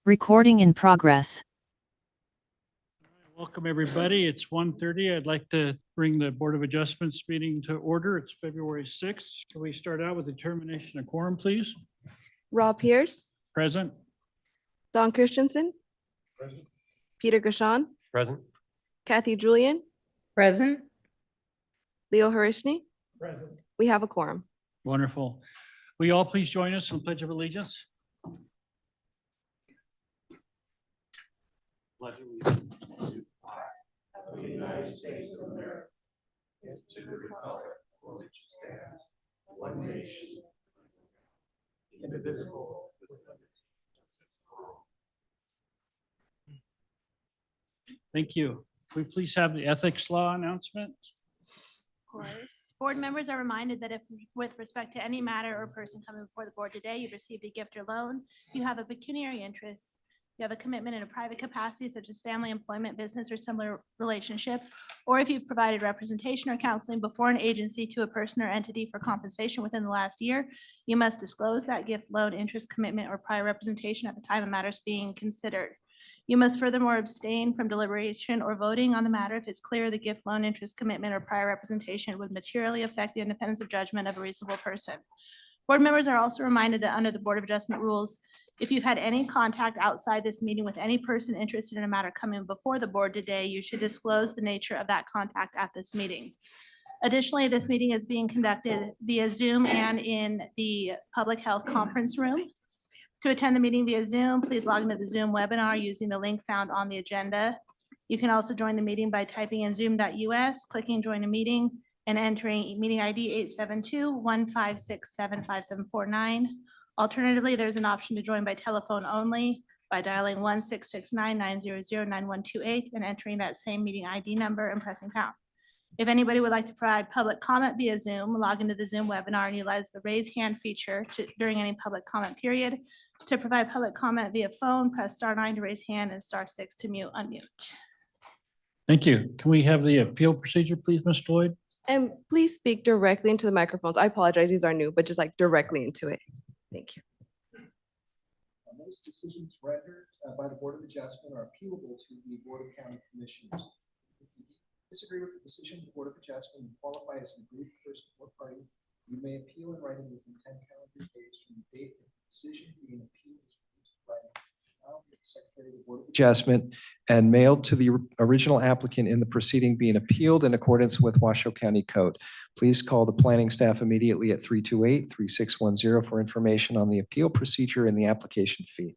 Recording in progress. Welcome, everybody. It's 1:30. I'd like to bring the Board of Adjustments meeting to order. It's February 6th. Can we start out with the determination of quorum, please? Rob Pierce, Present? Don Christensen, Present. Peter Gashan, Present. Kathy Julian, Present. Leo Harishni. Present. We have a quorum. Wonderful. Will you all please join us in the Pledge of Allegiance? Pledge allegiance to the flag of the United States of America and to the republic for which it stands, one nation, indivisible, with liberty and justice for all. Thank you. Can we please have the ethics law announcement? Of course. Board members are reminded that if, with respect to any matter or person coming before the board today, you've received a gift or loan, you have a pecuniary interest, you have a commitment in a private capacity such as family, employment, business, or similar relationship, or if you've provided representation or counseling before an agency to a person or entity for compensation within the last year, you must disclose that gift, loan, interest, commitment, or prior representation at the time of matters being considered. You must furthermore abstain from deliberation or voting on the matter if it's clear the gift, loan, interest, commitment, or prior representation would materially affect the independence of judgment of a reasonable person. Board members are also reminded that under the Board of Adjustment rules, if you've had any contact outside this meeting with any person interested in a matter coming before the board today, you should disclose the nature of that contact at this meeting. Additionally, this meeting is being conducted via Zoom and in the Public Health Conference Room. To attend the meeting via Zoom, please log into the Zoom webinar using the link found on the agenda. You can also join the meeting by typing in zoom.us, clicking join a meeting, and entering meeting ID 872-156-75749. Alternatively, there's an option to join by telephone only by dialing 1-669-900-9128 and entering that same meeting ID number and pressing pound. If anybody would like to provide public comment via Zoom, log into the Zoom webinar and utilize the raise hand feature during any public comment period. To provide public comment via phone, press *9 to raise hand and *6 to unmute. Thank you. Can we have the appeal procedure, please, Ms. Lloyd? And please speak directly into the microphones. I apologize, these are new, but just like directly into it. Thank you. Most decisions rendered by the Board of Adjustment are appealable to the Board of County Commissioners. If you disagree with the decision of the Board of Adjustment and qualify as an aggrieved person or party, you may appeal in writing within 10 calendar days from the date of the decision being appealed is released in writing. Secretary of the Board of Adjustment and mailed to the original applicant in the proceeding being appealed in accordance with Washoe County Code. Please call the planning staff immediately at 328-3610 for information on the appeal procedure and the application fee.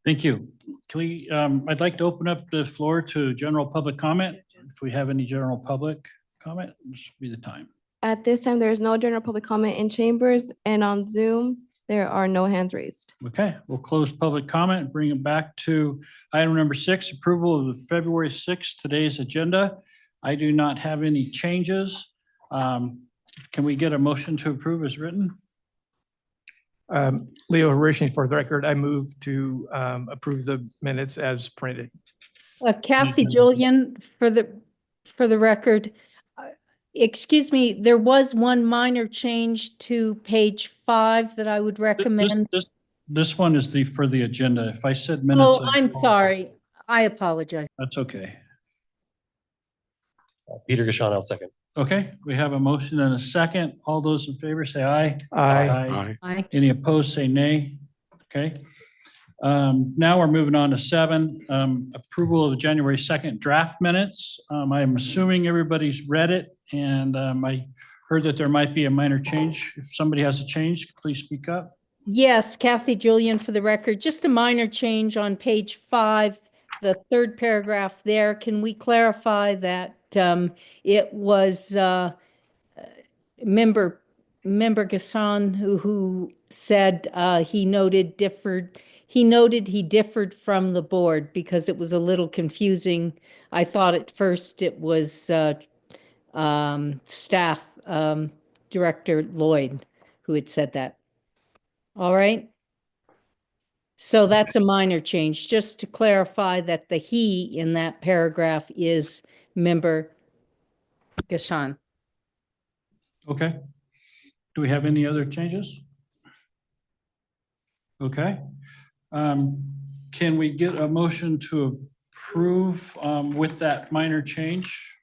Thank you. Can we, I'd like to open up the floor to general public comment. If we have any general public comment, this would be the time. At this time, there is no general public comment in chambers, and on Zoom, there are no hands raised. Okay, we'll close public comment and bring it back to item number 6, approval of the February 6th, today's agenda. I do not have any changes. Can we get a motion to approve as written? Leo Harishni, for the record, I move to approve the minutes as printed. Kathy Julian, for the record, excuse me, there was one minor change to page 5 that I would recommend. This one is for the agenda. If I said minutes. Oh, I'm sorry. I apologize. That's okay. Peter Gashan, I'll second. Okay, we have a motion and a second. All those in favor say aye. Aye. Aye. Any opposed, say nay. Okay. Now we're moving on to 7, approval of the January 2nd draft minutes. I'm assuming everybody's read it, and I heard that there might be a minor change. If somebody has a change, please speak up. Yes, Kathy Julian, for the record, just a minor change on page 5, the third paragraph there. Can we clarify that it was member Gassan who said he noted he differed from the board because it was a little confusing. I thought at first it was staff Director Lloyd who had said that. All right. So that's a minor change, just to clarify that the he in that paragraph is member Gashan. Okay. Do we have any other changes? Okay. Can Can we get a motion to approve with that minor change?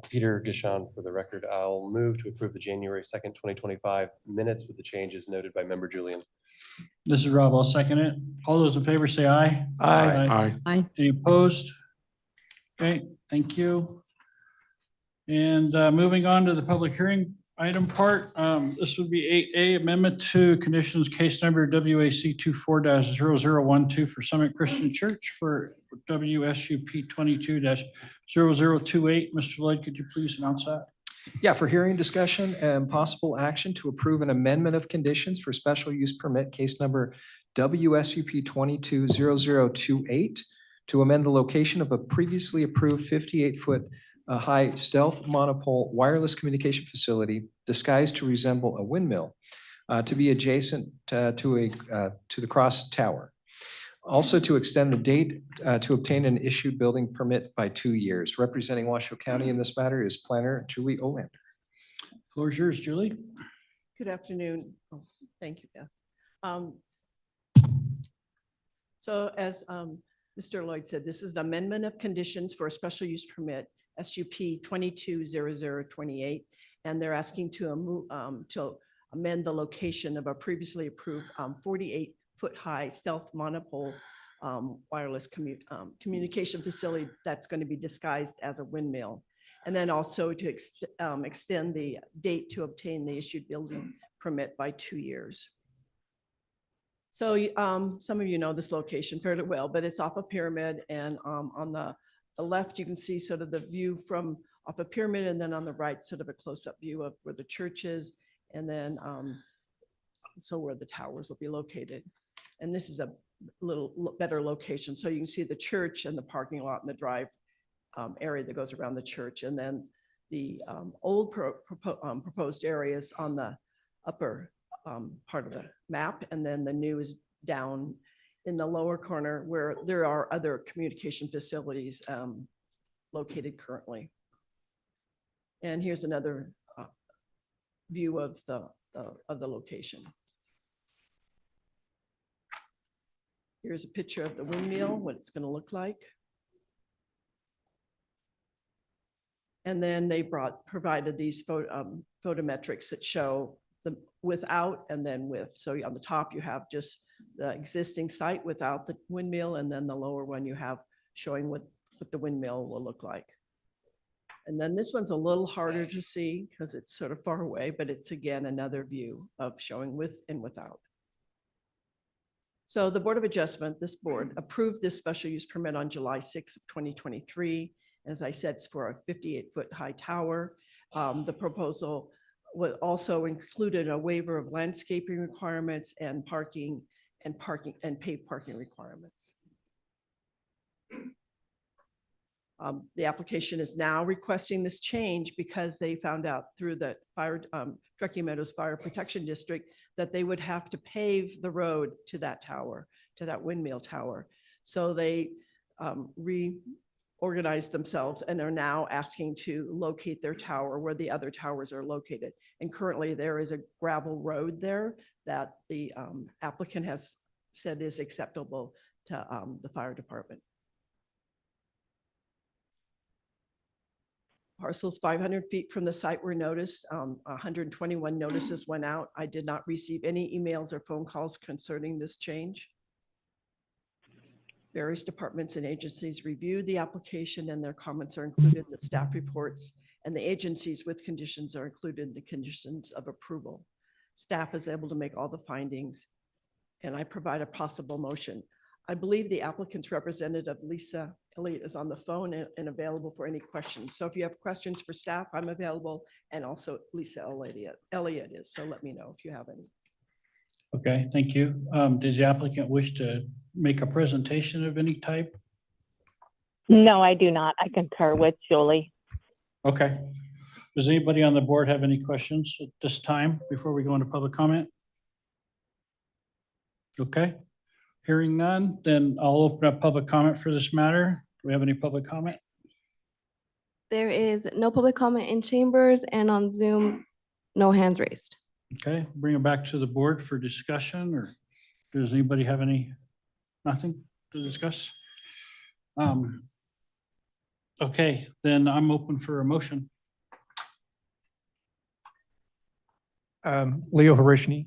Peter Gishon, for the record, I'll move to approve the January 2nd, 2025 minutes with the changes noted by member Julian. This is Rob. I'll second it. All those in favor say aye. Aye. Aye. Any opposed? Okay, thank you. And moving on to the public hearing item part, this would be 8A, amendment to conditions case number WAC 24-0012 for Summit Christian Church for WSUP 22-0028. Mr. Lloyd, could you please announce that? Yeah, for hearing, discussion, and possible action to approve an amendment of conditions for special use permit case number WSUP 22-0028 to amend the location of a previously approved 58-foot high stealth monopole wireless communication facility disguised to resemble a windmill to be adjacent to the cross tower. Also to extend the date to obtain an issued building permit by 2 years. Representing Washoe County in this matter is planner Julie Olander. Floor is yours, Julie. Good afternoon. Oh, thank you, Beth. So as Mr. Lloyd said, this is an amendment of conditions for a special use permit, SUP 22-0028, and they're asking to amend the location of a previously approved 48-foot high stealth monopole wireless communication facility that's going to be disguised as a windmill. And then also to extend the date to obtain the issued building permit by 2 years. So some of you know this location fairly well, but it's off a pyramid, and on the left, you can see sort of the view from off a pyramid, and then on the right, sort of a close-up view of where the church is, and then so where the towers will be located. And this is a little better location. So you can see the church and the parking lot and the drive area that goes around the church. And then the old proposed areas on the upper part of the map. And then the new is down in the lower corner where there are other communication facilities located currently. And here's another view of the location. Here's a picture of the windmill, what it's going to look like. And then they provided these photometrics that show the without and then with. So on the top, you have just the existing site without the windmill, and then the lower one you have showing what the windmill will look like. And then this one's a little harder to see because it's sort of far away, but it's again another view of showing with and without. So the Board of Adjustment, this board, approved this special use permit on July 6th of 2023. As I said, it's for a 58-foot high tower. The proposal also included a waiver of landscaping requirements and parking and paved parking requirements. The application is now requesting this change because they found out through the Truckee Meadows Fire Protection District that they would have to pave the road to that tower, to that windmill tower. So they reorganized themselves and are now asking to locate their tower where the other towers are located. And currently there is a gravel road there that the applicant has said is acceptable to the fire department. Parcels 500 feet from the site were noticed. 121 notices went out. I did not receive any emails or phone calls concerning this change. Various departments and agencies reviewed the application and their comments are included in the staff reports, and the agencies with conditions are included in the conditions of approval. Staff is able to make all the findings, and I provide a possible motion. I believe the applicant's representative, Lisa Elliott, is on the phone and available for any questions. So if you have questions for staff, I'm available, and also Lisa Elliott is. So let me know if you have any. Okay, thank you. Does the applicant wish to make a presentation of any type? No, I do not. I concur with Julie. Okay. Does anybody on the board have any questions at this time before we go into public comment? Okay. Hearing none, then I'll open up public comment for this matter. Do we have any public comment? There is no public comment in chambers, and on Zoom, no hands raised. Okay, bring it back to the board for discussion or Does anybody have nothing to discuss? Okay, then I'm open for a motion. Leo Harishny.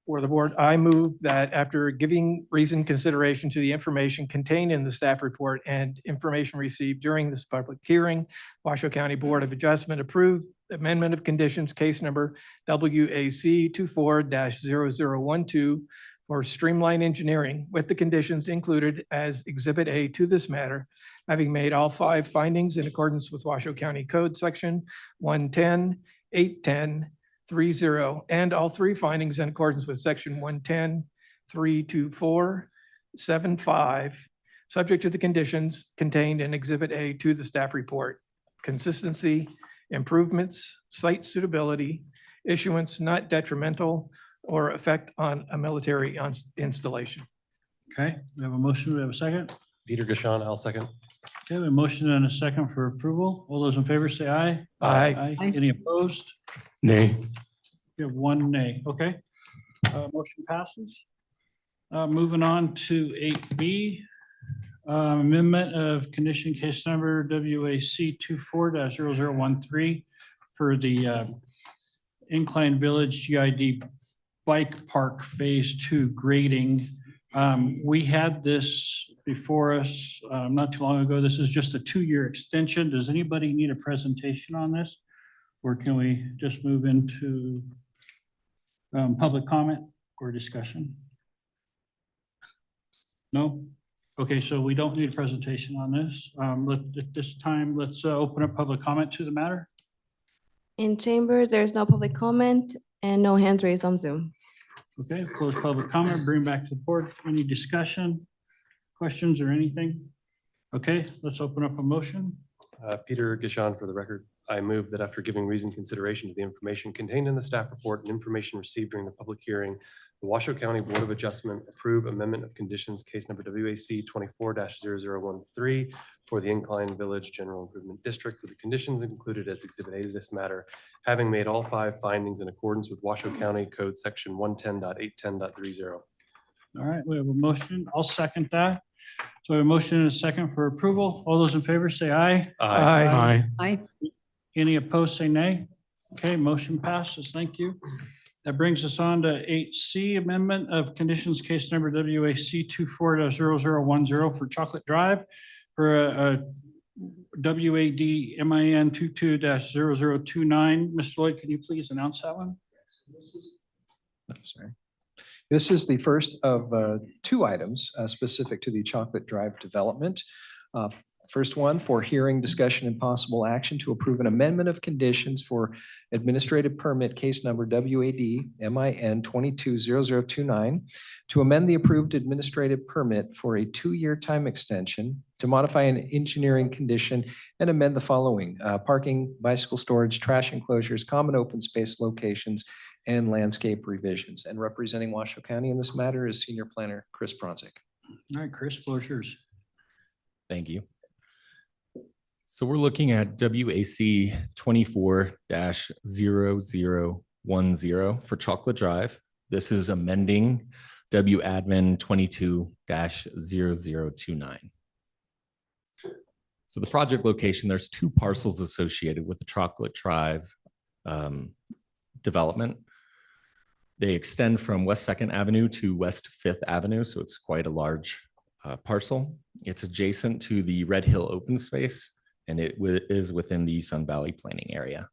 For the board, I move that after giving reasoned consideration to the information contained in the staff report and information received during this public hearing, Washoe County Board of Adjustment approved amendment of conditions, case number WAC 24-0012 for Streamline Engineering with the conditions included as Exhibit A to this matter, having made all 5 findings in accordance with Washoe County Code Section 110, 810, 30, and all 3 findings in accordance with Section 110, 324, 75, subject to the conditions contained in Exhibit A to the staff report. Consistency, improvements, site suitability, issuance not detrimental or effect on a military installation. Okay, we have a motion. We have a second. Peter Gishon, I'll second. Okay, we have a motion and a second for approval. All those in favor say aye. Aye. Aye. Any opposed? Nay. You have 1 nay. Okay. Motion passes. Moving on to 8B. Amendment of condition case number WAC 24-0013 for the Incline Village GID Bike Park Phase 2 grading. We had this before us not too long ago. This is just a 2-year extension. Does anybody need a presentation on this? Or can we just move into public comment or discussion? No? Okay, so we don't need a presentation on this. At this time, let's open up public comment to the matter. In chambers, there's no public comment and no hands raised on Zoom. Okay, close public comment, bring back to the board. Any discussion, questions or anything? Okay, let's open up a motion. Peter Gishon for the record. I move that after giving reasoned consideration to the information contained in the staff report and information received during the public hearing, the Washoe County Board of Adjustment approve amendment of conditions, case number WAC 24-0013 for the Incline Village General Improvement District with the conditions included as Exhibit A to this matter, having made all 5 findings in accordance with Washoe County Code Section 110.810.30. All right, we have a motion. I'll second that. So we have a motion and a second for approval. All those in favor say aye. Aye. Any opposed, say nay. Okay, motion passes. Thank you. That brings us on to 8C, amendment of conditions case number WAC 24-0010 for Chocolate Drive for a WAD MIN 22-0029. Mr. Lloyd, can you please announce that one? This is the first of 2 items specific to the Chocolate Drive development. First one, for hearing, discussion, and possible action to approve an amendment of conditions for administrative permit case number WAD MIN 220029 to amend the approved administrative permit for a 2-year time extension to modify an engineering condition and amend the following: parking, bicycle storage, trash enclosures, common open space locations, and landscape revisions. And representing Washoe County in this matter is Senior Planner Chris Bronzik. All right, Chris, floor is yours. Thank you. So we're looking at WAC 24-0010 for Chocolate Drive. This is amending WADMIN 22-0029. So the project location, there's 2 parcels associated with the Chocolate Drive development. They extend from West 2nd Avenue to West 5th Avenue, so it's quite a large parcel. It's adjacent to the Red Hill open space, and it is within the Sun Valley planning area.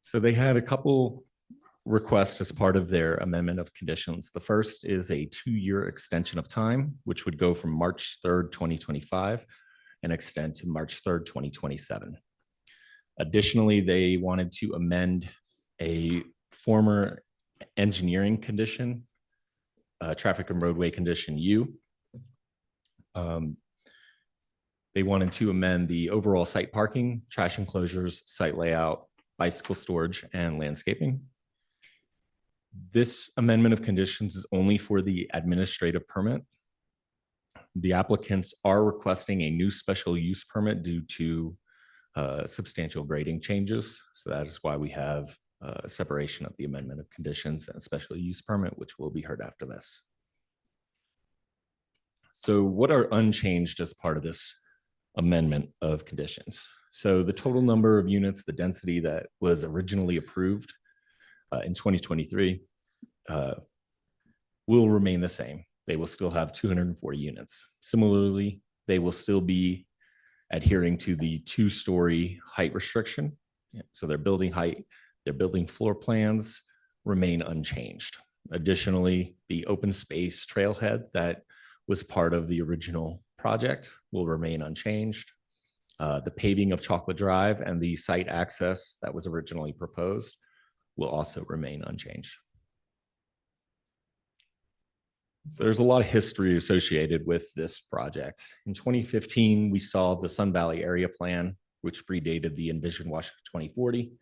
So they had a couple requests as part of their amendment of conditions. The first is a 2-year extension of time, which would go from March 3rd, 2025 and extend to March 3rd, 2027. Additionally, they wanted to amend a former engineering condition, traffic and roadway condition U. They wanted to amend the overall site parking, trash enclosures, site layout, bicycle storage, and landscaping. This amendment of conditions is only for the administrative permit. The applicants are requesting a new special use permit due to substantial grading changes. So that is why we have separation of the amendment of conditions and special use permit, which will be heard after this. So what are unchanged as part of this amendment of conditions? So the total number of units, the density that was originally approved in 2023 will remain the same. They will still have 240 units. Similarly, they will still be adhering to the 2-story height restriction. So their building height, their building floor plans remain unchanged. Additionally, the open space trailhead that was part of the original project will remain unchanged. The paving of Chocolate Drive and the site access that was originally proposed will also remain unchanged. So there's a lot of history associated with this project. In 2015, we saw the Sun Valley Area Plan, which predated the Envision Washoe 2040,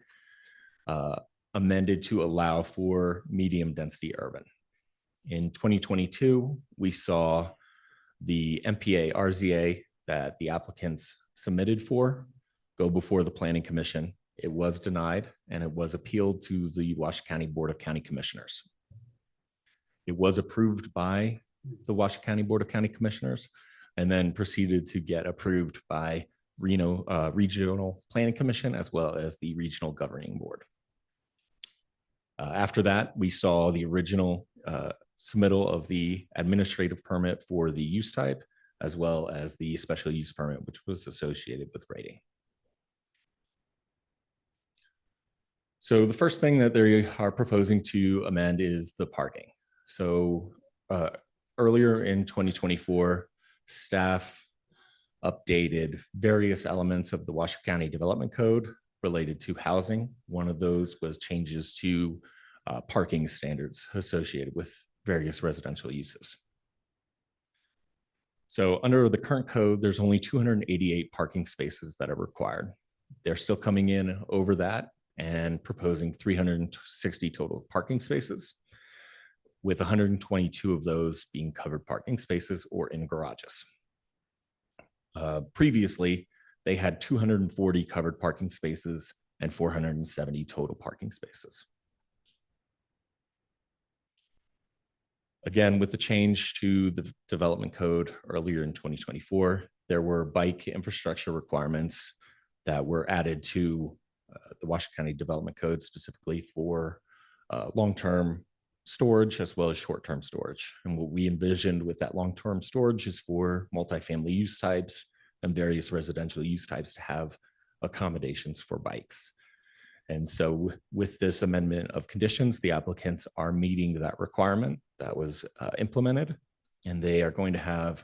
amended to allow for medium density urban. In 2022, we saw the MPA RZA that the applicants submitted for go before the Planning Commission. It was denied and it was appealed to the Washoe County Board of County Commissioners. It was approved by the Washoe County Board of County Commissioners and then proceeded to get approved by Regional Planning Commission as well as the Regional Governing Board. After that, we saw the original submittal of the administrative permit for the use type, as well as the special use permit, which was associated with grading. So the first thing that they are proposing to amend is the parking. So earlier in 2024, staff updated various elements of the Washoe County Development Code related to housing. One of those was changes to parking standards associated with various residential uses. So under the current code, there's only 288 parking spaces that are required. They're still coming in over that and proposing 360 total parking spaces, with 122 of those being covered parking spaces or in garages. Previously, they had 240 covered parking spaces and 470 total parking spaces. Again, with the change to the development code earlier in 2024, there were bike infrastructure requirements that were added to the Washoe County Development Code specifically for long-term storage as well as short-term storage. And what we envisioned with that long-term storage is for multifamily use types and various residential use types to have accommodations for bikes. And so with this amendment of conditions, the applicants are meeting that requirement that was implemented, and they are going to have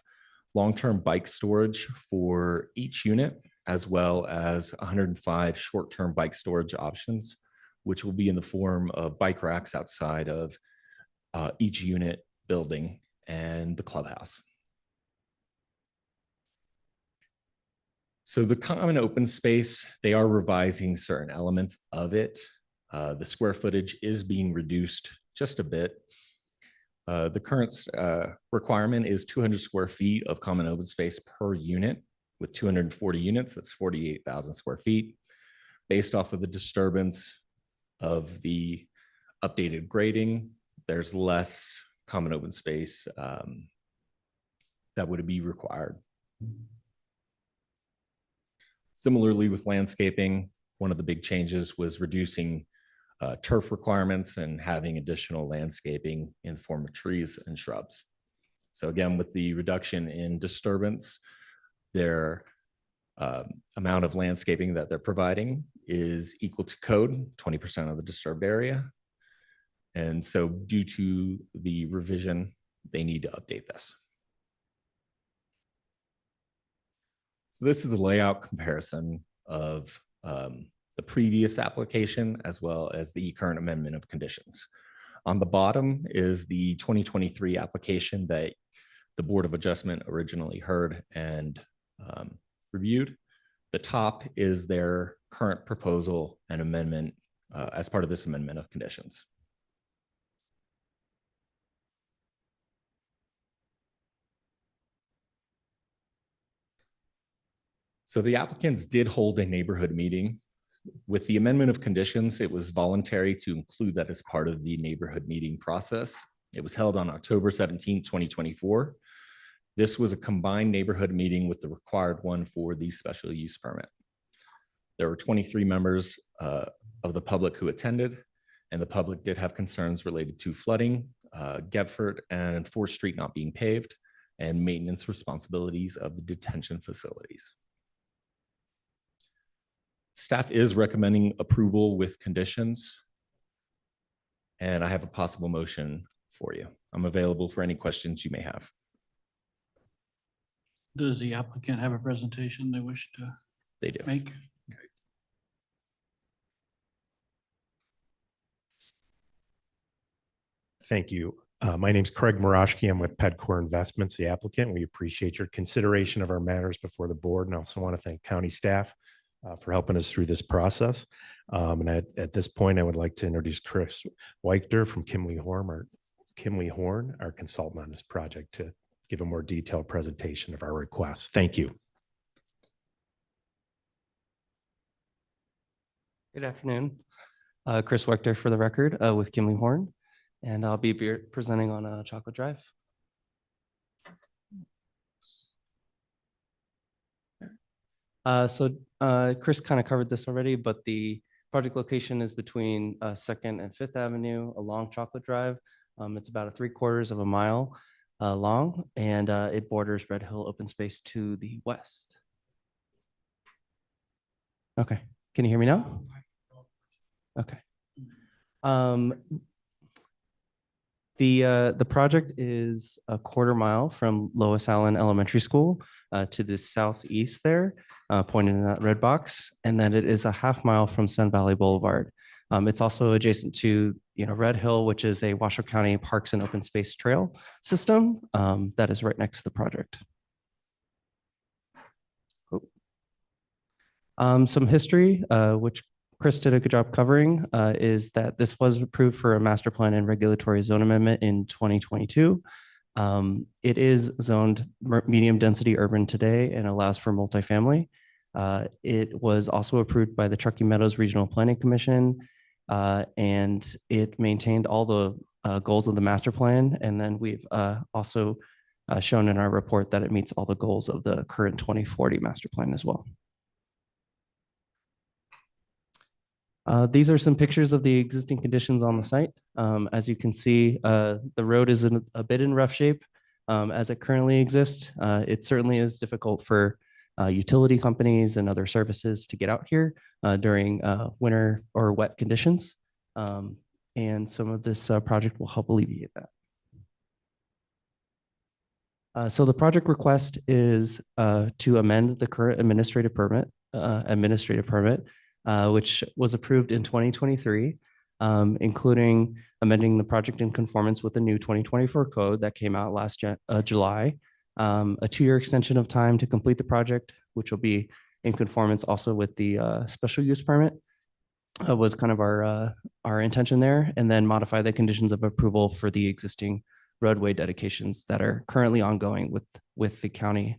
long-term bike storage for each unit, as well as 105 short-term bike storage options, which will be in the form of bike racks outside of each unit building and the clubhouse. So the common open space, they are revising certain elements of it. The square footage is being reduced just a bit. The current requirement is 200 square feet of common open space per unit. With 240 units, that's 48,000 square feet. Based off of the disturbance of the updated grading, there's less common open space that would be required. Similarly, with landscaping, one of the big changes was reducing turf requirements and having additional landscaping in the form of trees and shrubs. So again, with the reduction in disturbance, their amount of landscaping that they're providing is equal to code, 20% of the disturbed area. And so due to the revision, they need to update this. So this is a layout comparison of the previous application as well as the current amendment of conditions. On the bottom is the 2023 application that the Board of Adjustment originally heard and reviewed. The top is their current proposal and amendment as part of this amendment of conditions. So the applicants did hold a neighborhood meeting With the amendment of conditions, it was voluntary to include that as part of the neighborhood meeting process. It was held on October 17th, 2024. This was a combined neighborhood meeting with the required one for the special use permit. There were 23 members of the public who attended, and the public did have concerns related to flooding, Gebford and 4th Street not being paved, and maintenance responsibilities of the detention facilities. Staff is recommending approval with conditions, and I have a possible motion for you. I'm available for any questions you may have. Does the applicant have a presentation they wish to They do. make? Thank you. My name's Craig Marashki. I'm with Pedcore Investments, the applicant. We appreciate your consideration of our matters before the board, and also want to thank county staff for helping us through this process. And at this point, I would like to introduce Chris Weichter from Kimley Horn, our consultant on this project, to give a more detailed presentation of our request. Thank you. Good afternoon. Chris Wechter for the record with Kimley Horn, and I'll be presenting on Chocolate Drive. Chris kind of covered this already, but the project location is between 2nd and 5th Avenue along Chocolate Drive. It's about 3/4 of a mile long, and it borders Red Hill open space to the west. Okay, can you hear me now? Okay. The project is 1/4 mile from Lois Allen Elementary School to the southeast there, pointed in that red box, and then it is 1/2 mile from Sun Valley Boulevard. It's also adjacent to Red Hill, which is a Washoe County Parks and Open Space Trail system that is right next to the project. Some history, which Chris did a good job covering, is that this was approved for a master plan and regulatory zone amendment in 2022. It is zoned medium density urban today and allows for multifamily. It was also approved by the Truckee Meadows Regional Planning Commission, and it maintained all the goals of the master plan. And then we've also shown in our report that it meets all the goals of the current 2040 master plan as well. These are some pictures of the existing conditions on the site. As you can see, the road is in a bit in rough shape as it currently exists. It certainly is difficult for utility companies and other services to get out here during winter or wet conditions. And some of this project will help alleviate that. So the project request is to amend the current administrative permit, which was approved in 2023, including amending the project in conformance with the new 2024 code that came out last July, a 2-year extension of time to complete the project, which will be in conformance also with the special use permit, was kind of our intention there, and then modify the conditions of approval for the existing roadway dedications that are currently ongoing with the county.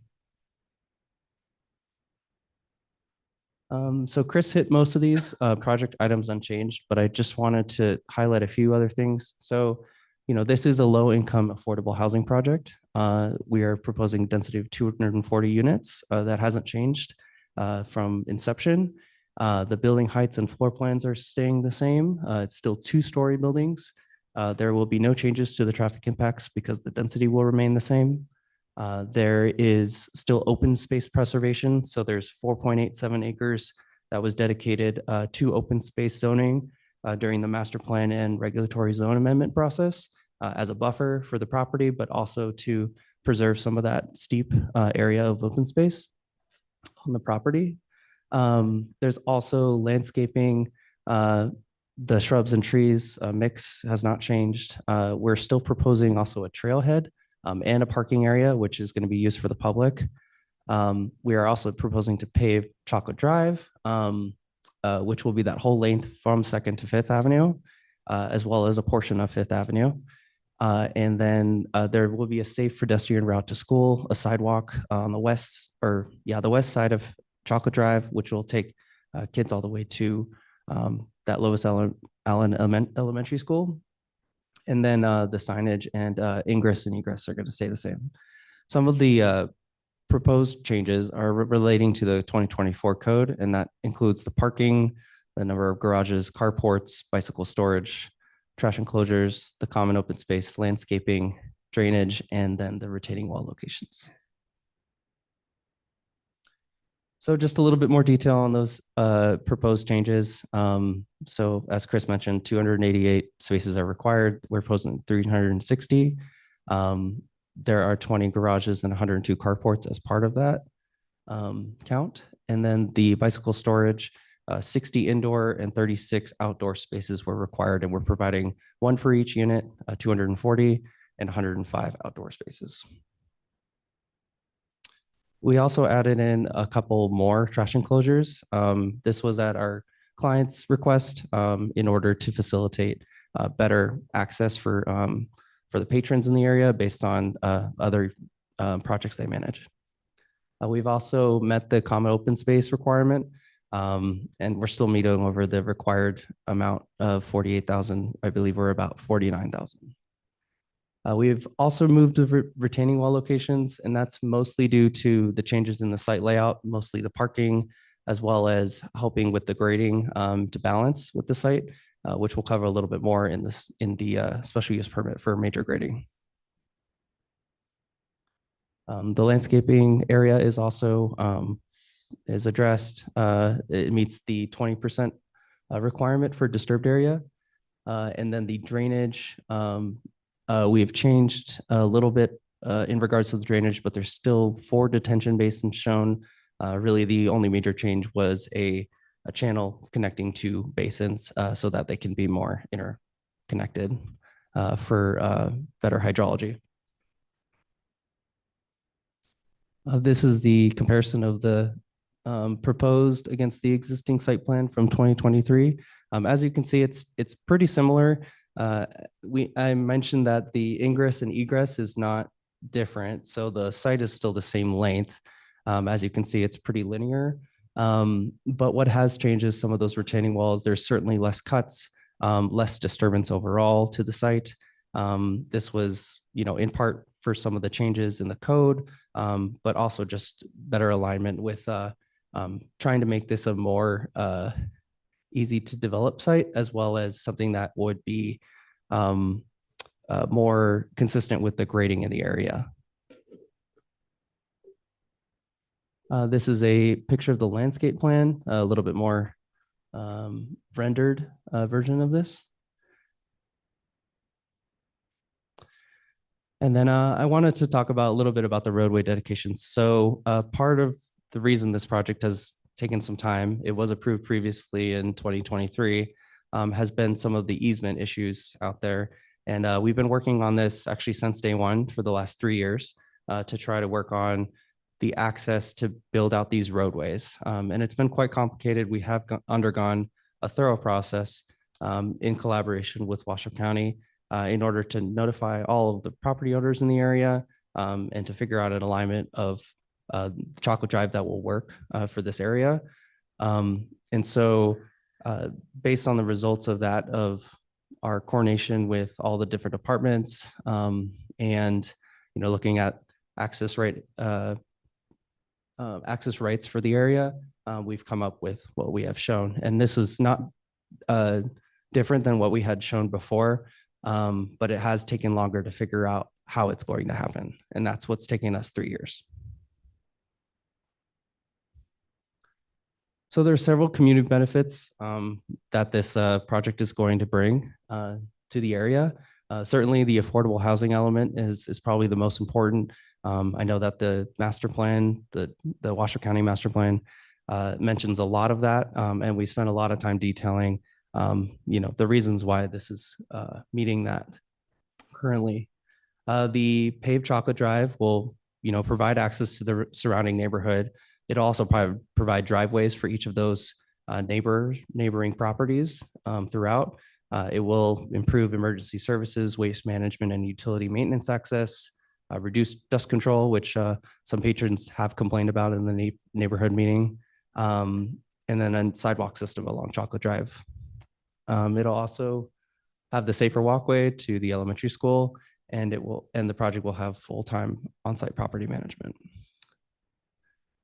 So Chris hit most of these project items unchanged, but I just wanted to highlight a few other things. So, this is a low income affordable housing project. We are proposing density of 240 units. That hasn't changed from inception. The building heights and floor plans are staying the same. It's still 2-story buildings. There will be no changes to the traffic impacts because the density will remain the same. There is still open space preservation. So there's 4.87 acres that was dedicated to open space zoning during the master plan and regulatory zone amendment process as a buffer for the property, but also to preserve some of that steep area of open space on the property. There's also landscaping. The shrubs and trees mix has not changed. We're still proposing also a trailhead and a parking area, which is going to be used for the public. We are also proposing to pave Chocolate Drive, which will be that whole length from 2nd to 5th Avenue, as well as a portion of 5th Avenue. And then there will be a safe pedestrian route to school, a sidewalk on the west side of Chocolate Drive, which will take kids all the way to that Allen Elementary School. And then the signage and ingress and egress are going to stay the same. Some of the proposed changes are relating to the 2024 code, and that includes the parking, the number of garages, carports, bicycle storage, trash enclosures, the common open space, landscaping, drainage, and then the retaining wall locations. So just a little bit more detail on those proposed changes. So as Chris mentioned, 288 spaces are required. We're proposing 360. There are 20 garages and 102 carports as part of that count. And then the bicycle storage, 60 indoor and 36 outdoor spaces were required, and we're providing one for each unit, 240 and 105 outdoor spaces. We also added in a couple more trash enclosures. This was at our client's request in order to facilitate better access for the patrons in the area based on other projects they manage. We've also met the common open space requirement, and we're still meeting over the required amount of 48,000. I believe we're about 49,000. We've also moved to retaining wall locations, and that's mostly due to the changes in the site layout, mostly the parking, as well as helping with the grading to balance with the site, which we'll cover a little bit more in the special use permit for major grading. The landscaping area is also is addressed. It meets the 20% requirement for disturbed area. And then the drainage, we have changed a little bit in regards to the drainage, but there's still 4 detention basins shown. Really, the only major change was a channel connecting 2 basins so that they can be more interconnected for better hydrology. This is the comparison of the proposed against the existing site plan from 2023. As you can see, it's pretty similar. I mentioned that the ingress and egress is not different, so the site is still the same length. As you can see, it's pretty linear. But what has changed is some of those retaining walls. There's certainly less cuts, less disturbance overall to the site. This was, in part for some of the changes in the code, but also just better alignment with trying to make this a more easy to develop site, as well as something that would be more consistent with the grading in the area. This is a picture of the landscape plan, a little bit more rendered version of this. And then I wanted to talk about a little bit about the roadway dedications. So part of the reason this project has taken some time, it was approved previously in 2023, has been some of the easement issues out there. And we've been working on this actually since day one for the last 3 years to try to work on the access to build out these roadways. And it's been quite complicated. We have undergone a thorough process in collaboration with Washoe County in order to notify all of the property owners in the area and to figure out an alignment of chocolate drive that will work for this area. And so based on the results of that, of our coordination with all the different departments and, looking at access rights for the area, we've come up with what we have shown. And this is not different than what we had shown before, but it has taken longer to figure out how it's going to happen. And that's what's taking us 3 years. So there are several community benefits that this project is going to bring to the area. Certainly the affordable housing element is probably the most important. I know that the master plan, the Washoe County master plan mentions a lot of that. And we spent a lot of time detailing, the reasons why this is meeting that currently. The paved chocolate drive will, provide access to the surrounding neighborhood. It'll also provide driveways for each of those neighboring properties throughout. It will improve emergency services, waste management, and utility maintenance access, reduce dust control, which some patrons have complained about in the neighborhood meeting. and then a sidewalk system along Chocolate Drive. It'll also have the safer walkway to the elementary school, and the project will have full-time on-site property management.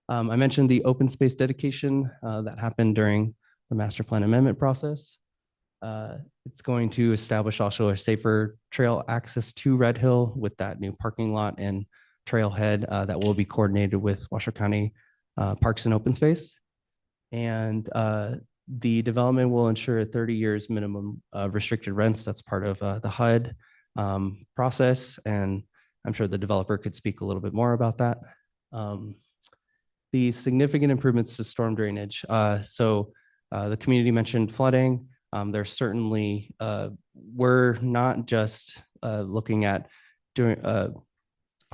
I mentioned the open space dedication that happened during the master plan amendment process. It's going to establish also a safer trail access to Red Hill with that new parking lot and trailhead that will be coordinated with Washoe County Parks and Open Space. And the development will ensure 30 years minimum restricted rents. That's part of the HUD process. And I'm sure the developer could speak a little bit more about that. The significant improvements to storm drainage. The community mentioned flooding. There's certainly, we're not just looking at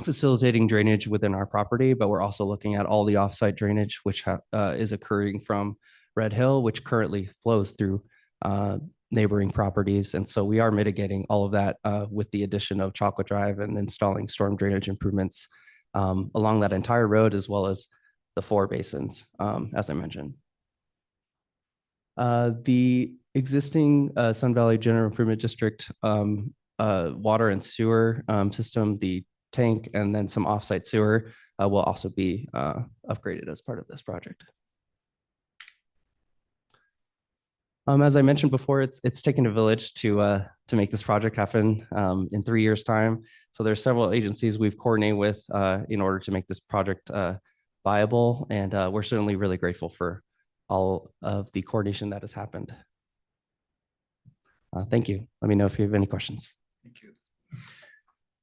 facilitating drainage within our property, but we're also looking at all the offsite drainage, which is occurring from Red Hill, which currently flows through neighboring properties. And so we are mitigating all of that with the addition of Chocolate Drive and installing storm drainage improvements along that entire road, as well as the 4 basins, as I mentioned. The existing Sun Valley General Improvement District water and sewer system, the tank, and then some offsite sewer will also be upgraded as part of this project. As I mentioned before, it's taken a village to make this project happen in 3 years' time. So there's several agencies we've coordinated with in order to make this project viable, and we're certainly really grateful for all of the coordination that has happened. Thank you. Let me know if you have any questions. Thank you.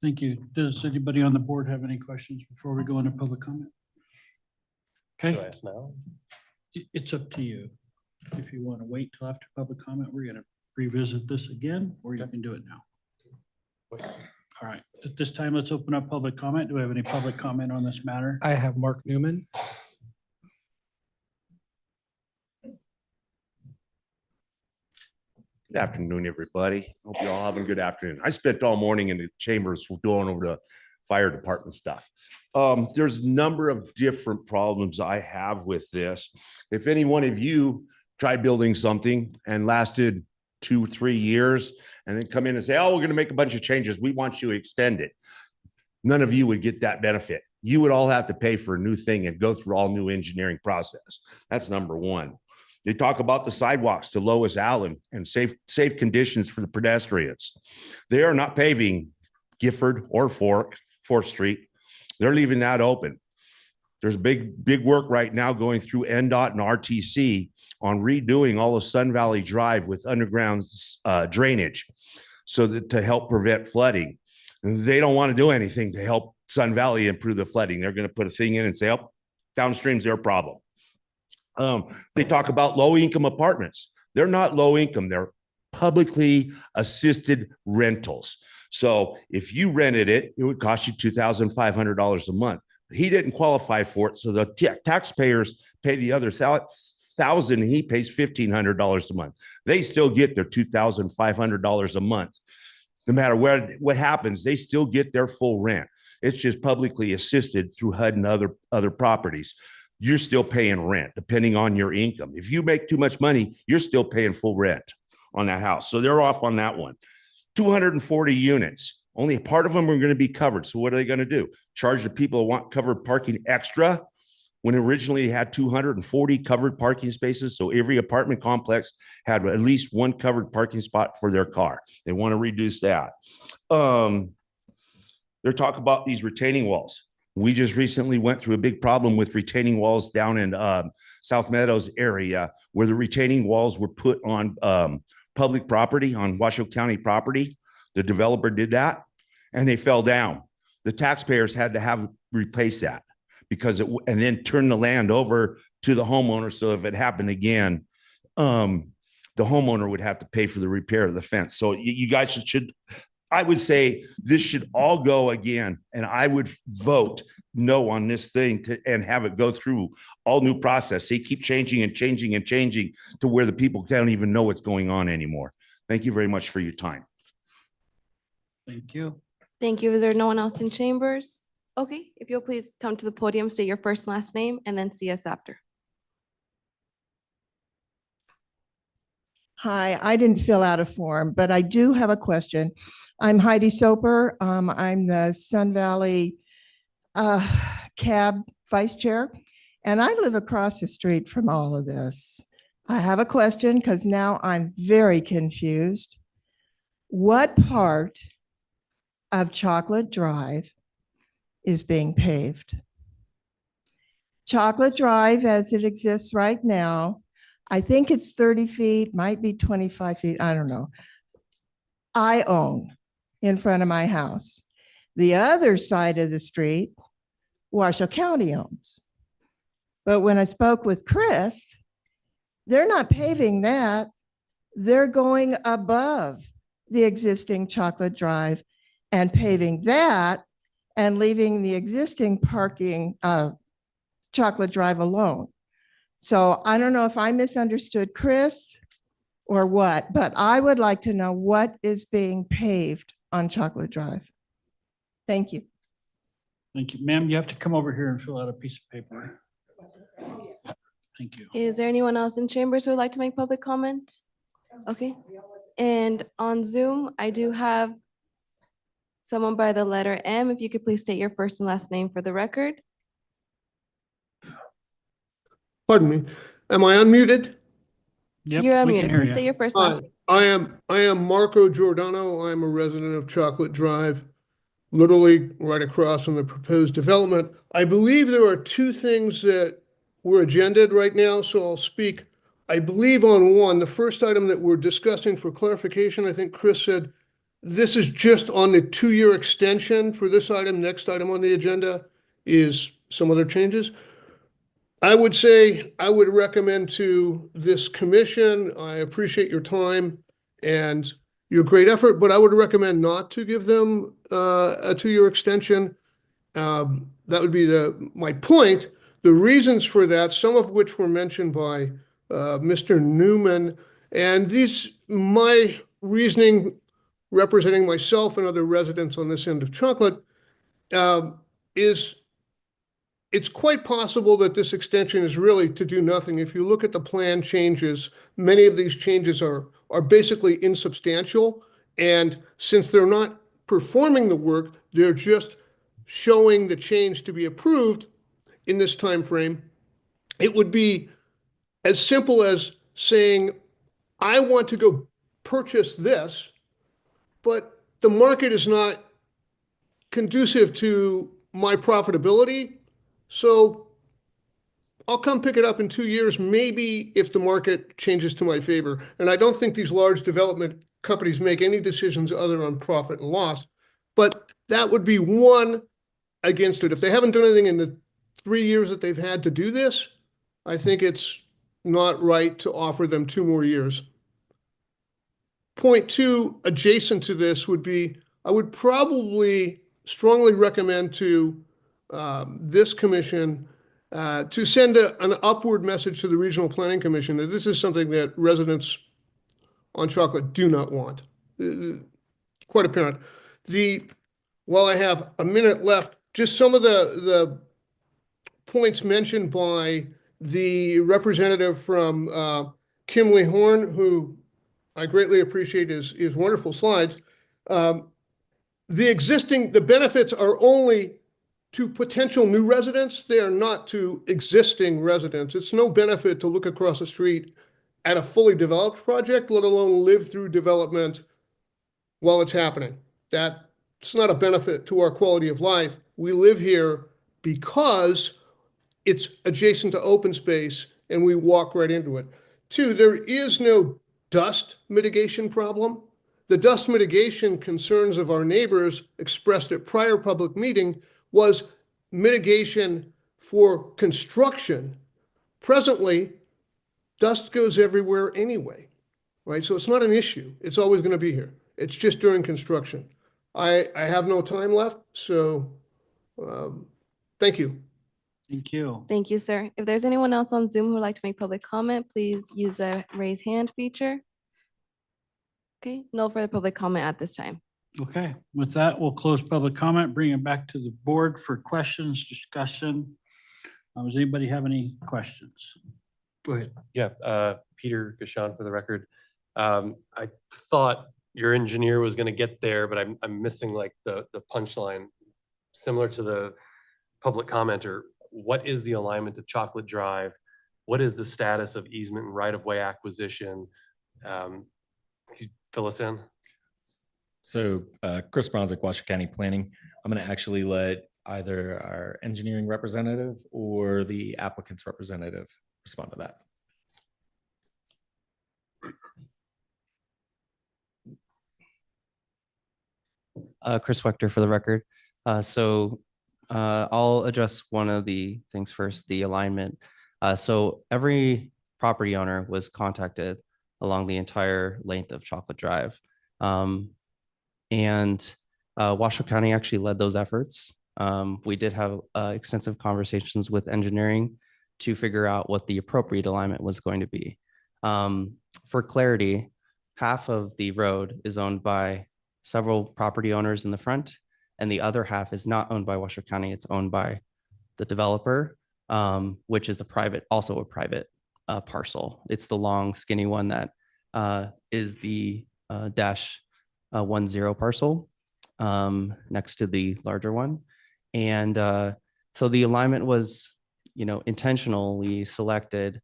Thank you. Does anybody on the board have any questions before we go into public comment? Okay. Should I ask now? It's up to you. If you want to wait till after public comment, we're going to revisit this again, or you can do it now. All right. At this time, let's open up public comment. Do we have any public comment on this matter? I have Mark Newman. Good afternoon, everybody. Hope you're all having a good afternoon. I spent all morning in the chambers going over the fire department stuff. There's a number of different problems I have with this. If any one of you tried building something and lasted 2 or 3 years and then come in and say, oh, we're going to make a bunch of changes, we want you to extend it, none of you would get that benefit. You would all have to pay for a new thing and go through all new engineering process. That's number one. They talk about the sidewalks to Lois Allen and safe conditions for the pedestrians. They are not paving Gifford or 4th Street. They're leaving that open. There's big work right now going through NDOT and RTC on redoing all of Sun Valley Drive with underground drainage so that to help prevent flooding. They don't want to do anything to help Sun Valley improve the flooding. They're going to put a thing in and say, oh, downstream's their problem. They talk about low income apartments. They're not low income. They're publicly assisted rentals. So if you rented it, it would cost you $2,500 a month. He didn't qualify for it. So the taxpayers pay the other $1,000 and he pays $1,500 a month. They still get their $2,500 a month. No matter what happens, they still get their full rent. It's just publicly assisted through HUD and other properties. You're still paying rent depending on your income. If you make too much money, you're still paying full rent on that house. So they're off on that one. 240 units. Only a part of them are going to be covered. So what are they going to do? Charge the people who want covered parking extra when originally had 240 covered parking spaces. So every apartment complex had at least one covered parking spot for their car. They want to reduce that. They're talking about these retaining walls. We just recently went through a big problem with retaining walls down in South Meadows area where the retaining walls were put on public property, on Washoe County property. The developer did that and they fell down. The taxpayers had to replace that because and then turn the land over to the homeowner. So if it happened again, the homeowner would have to pay for the repair of the fence. So you guys should, I would say this should all go again. And I would vote no on this thing and have it go through all new process. They keep changing and changing and changing to where the people don't even know what's going on anymore. Thank you very much for your time. Thank you. Thank you. Is there no one else in chambers? Okay, if you'll please come to the podium, state your first and last name, and then see us after. Hi, I didn't fill out a form, but I do have a question. I'm Heidi Soper. I'm the Sun Valley Cab Vice Chair, and I live across the street from all of this. I have a question because now I'm very confused. What part of Chocolate Drive is being paved? Chocolate Drive, as it exists right now, I think it's 30 feet, might be 25 feet, I don't know. I own in front of my house. The other side of the street, Washoe County owns. But when I spoke with Chris, they're not paving that. They're going above the existing Chocolate Drive and paving that and leaving the existing parking Chocolate Drive alone. So I don't know if I misunderstood Chris or what, but I would like to know what is being paved on Chocolate Drive. Thank you. Thank you. Ma'am, you have to come over here and fill out a piece of paper. Thank you. Is there anyone else in chambers who would like to make public comment? Okay. And on Zoom, I do have someone by the letter M. If you could please state your first and last name for the record. Pardon me. Am I unmuted? Yep, You're we can unmuted. hear Please you. state your first Hi, last name. I am Marco Giordano. I'm a resident of Chocolate Drive, literally right across from the proposed development. I believe there are two things that were agended right now, so I'll speak, I believe, on one. The first item that we're discussing for clarification, I think Chris said, this is just on the 2-year extension for this item. Next item on the agenda is some other changes. I would say I would recommend to this commission, I appreciate your time and your great effort, but I would recommend not to give them a 2-year extension. That would be my point. The reasons for that, some of which were mentioned by Mr. Newman, and my reasoning representing myself and other residents on this end of Chocolate is it's quite possible that this extension is really to do nothing. If you look at the plan changes, many of these changes are basically insubstantial. And since they're not performing the work, they're just showing the change to be approved in this time frame. It would be as simple as saying, I want to go purchase this, but the market is not conducive to my profitability. So I'll come pick it up in 2 years, maybe if the market changes to my favor. And I don't think these large development companies make any decisions other than profit and loss. But that would be one against it. If they haven't done anything in the 3 years that they've had to do this, I think it's not right to offer them 2 more years. Point two, adjacent to this would be, I would probably strongly recommend to this commission to send an upward message to the Regional Planning Commission that this is something that residents on Chocolate do not want. Quite apparent. While I have a minute left, just some of the points mentioned by the representative from Kimley Horn, who I greatly appreciate his wonderful slides. The benefits are only to potential new residents. They are not to existing residents. It's no benefit to look across the street at a fully developed project, let alone live through development while it's happening. That's not a benefit to our quality of life. We live here because it's adjacent to open space and we walk right into it. Two, there is no dust mitigation problem. The dust mitigation concerns of our neighbors expressed at prior public meeting was mitigation for construction. Presently, dust goes everywhere anyway, right? So it's not an issue. It's always going to be here. It's just during construction. I have no time left, so thank you. Thank you. Thank you, sir. If there's anyone else on Zoom who would like to make public comment, please use the raise hand feature. Okay, no further public comment at this time. Okay, with that, we'll close public comment, bring it back to the board for questions, discussion. Does anybody have any questions? Go ahead. Yeah, Peter Gashan for the record. I thought your engineer was gonna get there, but I'm missing like the punchline. Similar to the public commenter, what is the alignment of Chocolate Drive? What is the status of easement and right-of-way acquisition? Can you fill us in? So Chris Bronzik, Washoe County Planning. I'm going to actually let either our engineering representative or the applicant's representative respond to that. Chris Wechter for the record. I'll address one of the things first, the alignment. So every property owner was contacted along the entire length of Chocolate Drive. Washoe County actually led those efforts. We did have extensive conversations with engineering to figure out what the appropriate alignment was going to be. For clarity, half of the road is owned by several property owners in the front, and the other half is not owned by Washoe County. It's owned by the developer, which is also a private parcel. It's the long skinny one that is the -10 parcel next to the larger one. And so the alignment was, intentionally selected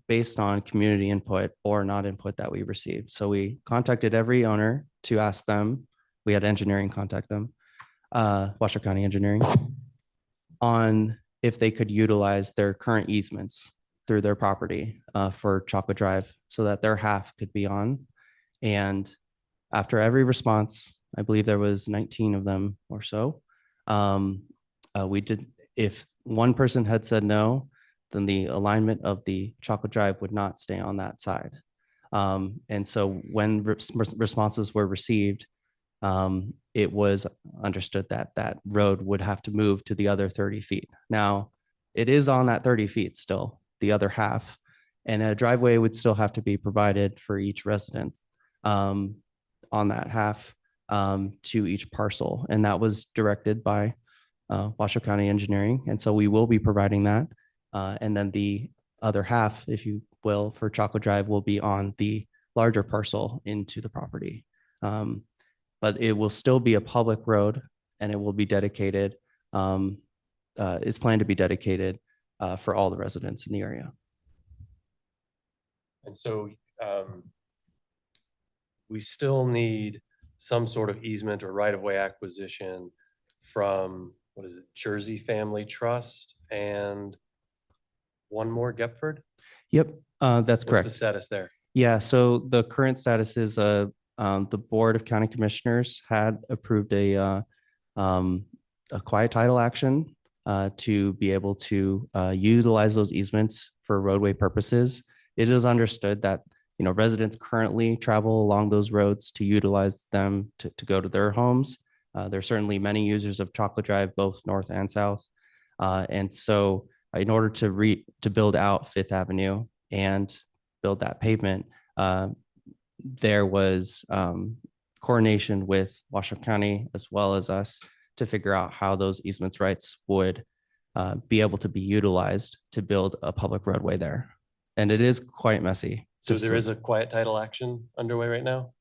based on community input or not input that we received. So we contacted every owner to ask them, we had engineering contact them, Washoe County Engineering, on if they could utilize their current easements through their property for Chocolate Drive so that their half could be on. And after every response, I believe there was 19 of them or so, if one person had said no, then the alignment of the Chocolate Drive would not stay on that side. And so when responses were received, it was understood that that road would have to move to the other 30 feet. Now, it is on that 30 feet still, the other half, and a driveway would still have to be provided for each resident on that half to each parcel. And that was directed by Washoe County Engineering. And so we will be providing that. And then the other half, if you will, for Chocolate Drive will be on the larger parcel into the property. But it will still be a public road and it will be dedicated, it's planned to be dedicated for all the residents in the area. And so we still need some sort of easement or right-of-way acquisition from, what is it, Jersey Family Trust and one more, Gepford? Yep, that's What's correct. the status there? Yeah, so the current status is the Board of County Commissioners had approved a quiet title action to be able to utilize those easements for roadway purposes. It is understood that residents currently travel along those roads to utilize them to go to their homes. There are certainly many users of Chocolate Drive, both north and south. And so in order to build out Fifth Avenue and build that pavement, there was coordination with Washoe County as well as us to figure out how those easements rights would be able to be utilized to build a public roadway there. And it is quite messy. So there is a quiet title action underway right now?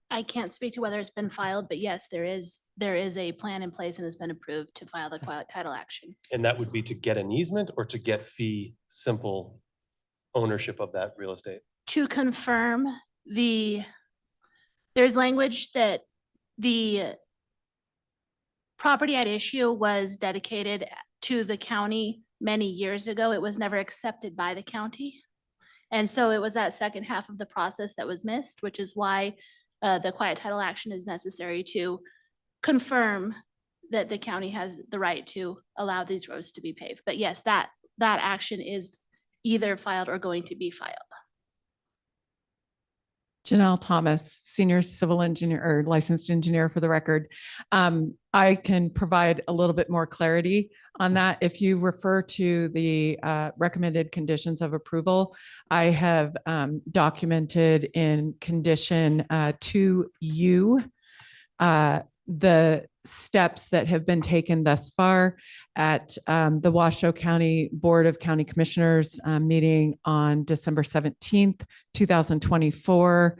I can't speak to whether it's been filed, but yes, there is a plan in place and has been approved to file the quiet title action. And that would be to get an easement or to get fee simple ownership of that real estate? To confirm there's language that the property at issue was dedicated to the county many years ago. It was never accepted by the county. And so it was that second half of the process that was missed, which is why the quiet title action is necessary to confirm that the county has the right to allow these roads to be paved. But yes, that action is either filed or going to be filed. Janelle Thomas, senior civil engineer or licensed engineer for the record. I can provide a little bit more clarity on that. If you refer to the recommended conditions of approval, I have documented in condition 2U the steps that have been taken thus far at the Washoe County Board of County Commissioners meeting on December 17th, 2024.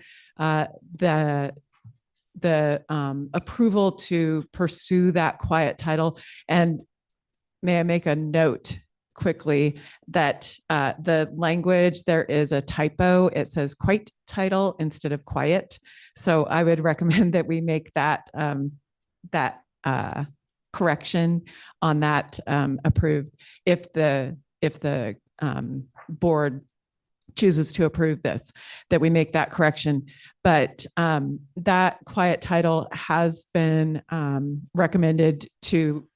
The approval to pursue that quiet title. And may I make a note quickly that the language, there is a typo. It says quite title instead of quiet. So I would recommend that we make that correction on that approved if the board chooses to approve this, that we make that correction. But that quiet title has been recommended to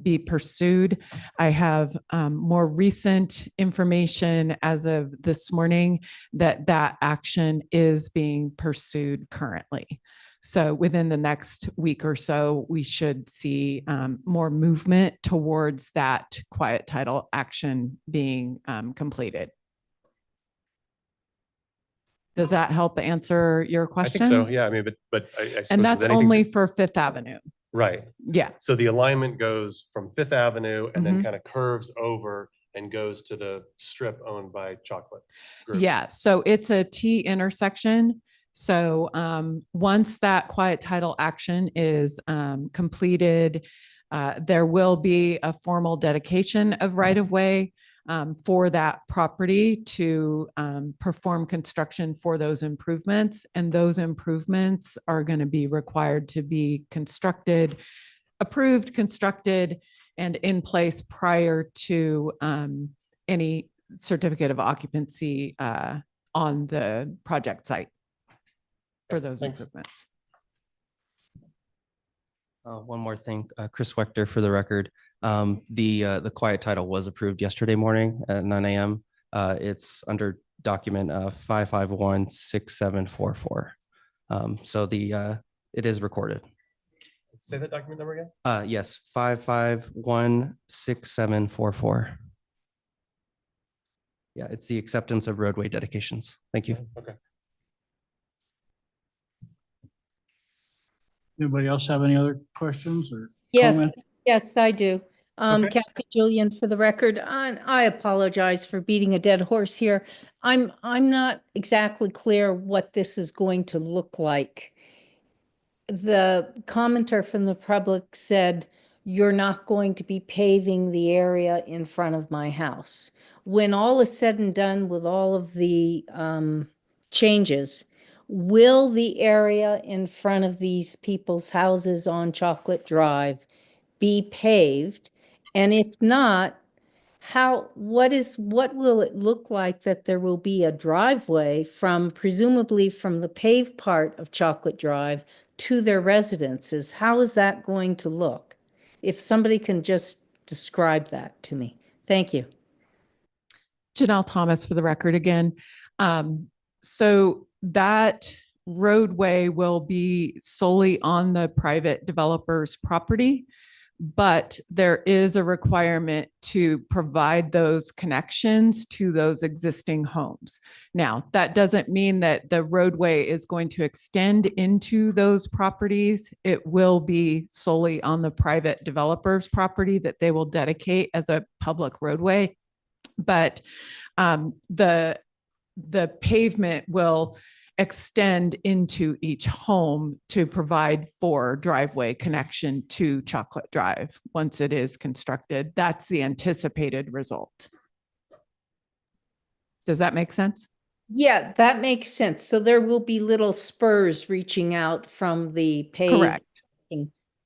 be pursued. I have more recent information as of this morning that that action is being pursued currently. So within the next week or so, we should see more movement towards that quiet title action being completed. Does that help answer your I question? think so. Yeah. I mean, but I suppose And with that's anything only to- for Fifth Avenue. right. Yeah. So the alignment goes from Fifth Avenue and then Mhm. kind of curves over and goes to the strip owned by Chocolate Group. Yeah, so it's a T intersection. So once that quiet title action is completed, there will be a formal dedication of right-of-way for that property to perform construction for those improvements. And those improvements are going to be required to be constructed, approved, constructed, and in place prior to any certificate of occupancy on the project site for those improvements. One more thing, Chris Wechter for the record. The quiet title was approved yesterday morning at 9 a.m. It's under document 5516744. So it is recorded. Say that document number again? Yes, 5516744. Yeah, it's the acceptance of roadway dedications. Thank you. Okay. Anybody else have any other questions or Yes, comments? yes, I do. Okay. Kathy Julian for the record, I apologize for beating a dead horse here. I'm not exactly clear what this is going to look like. The commenter from the public said, you're not going to be paving the area in front of my house. When all is said and done with all of the changes, will the area in front of these people's houses on Chocolate Drive be paved? And if not, what will it look like that there will be a driveway from, presumably from the paved part of Chocolate Drive to their residences? How is that going to look? If somebody can just describe that to me. Thank you. Janelle Thomas for the record again. So that roadway will be solely on the private developer's property, but there is a requirement to provide those connections to those existing homes. Now, that doesn't mean that the roadway is going to extend into those properties. It will be solely on the private developer's property that they will dedicate as a public roadway. But the pavement will extend into each home to provide for driveway connection to Chocolate Drive once it is constructed. That's the anticipated result. Does that make sense? Yeah, that makes sense. So there will be little spurs reaching out from the paved. Correct.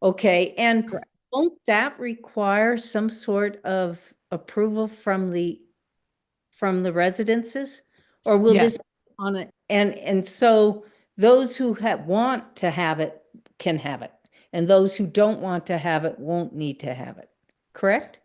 Okay, and won't that require some sort of approval from the residences? Or will this Yes. on it? And so those who want to have it can have it, and those who don't want to have it won't need to have it. Correct?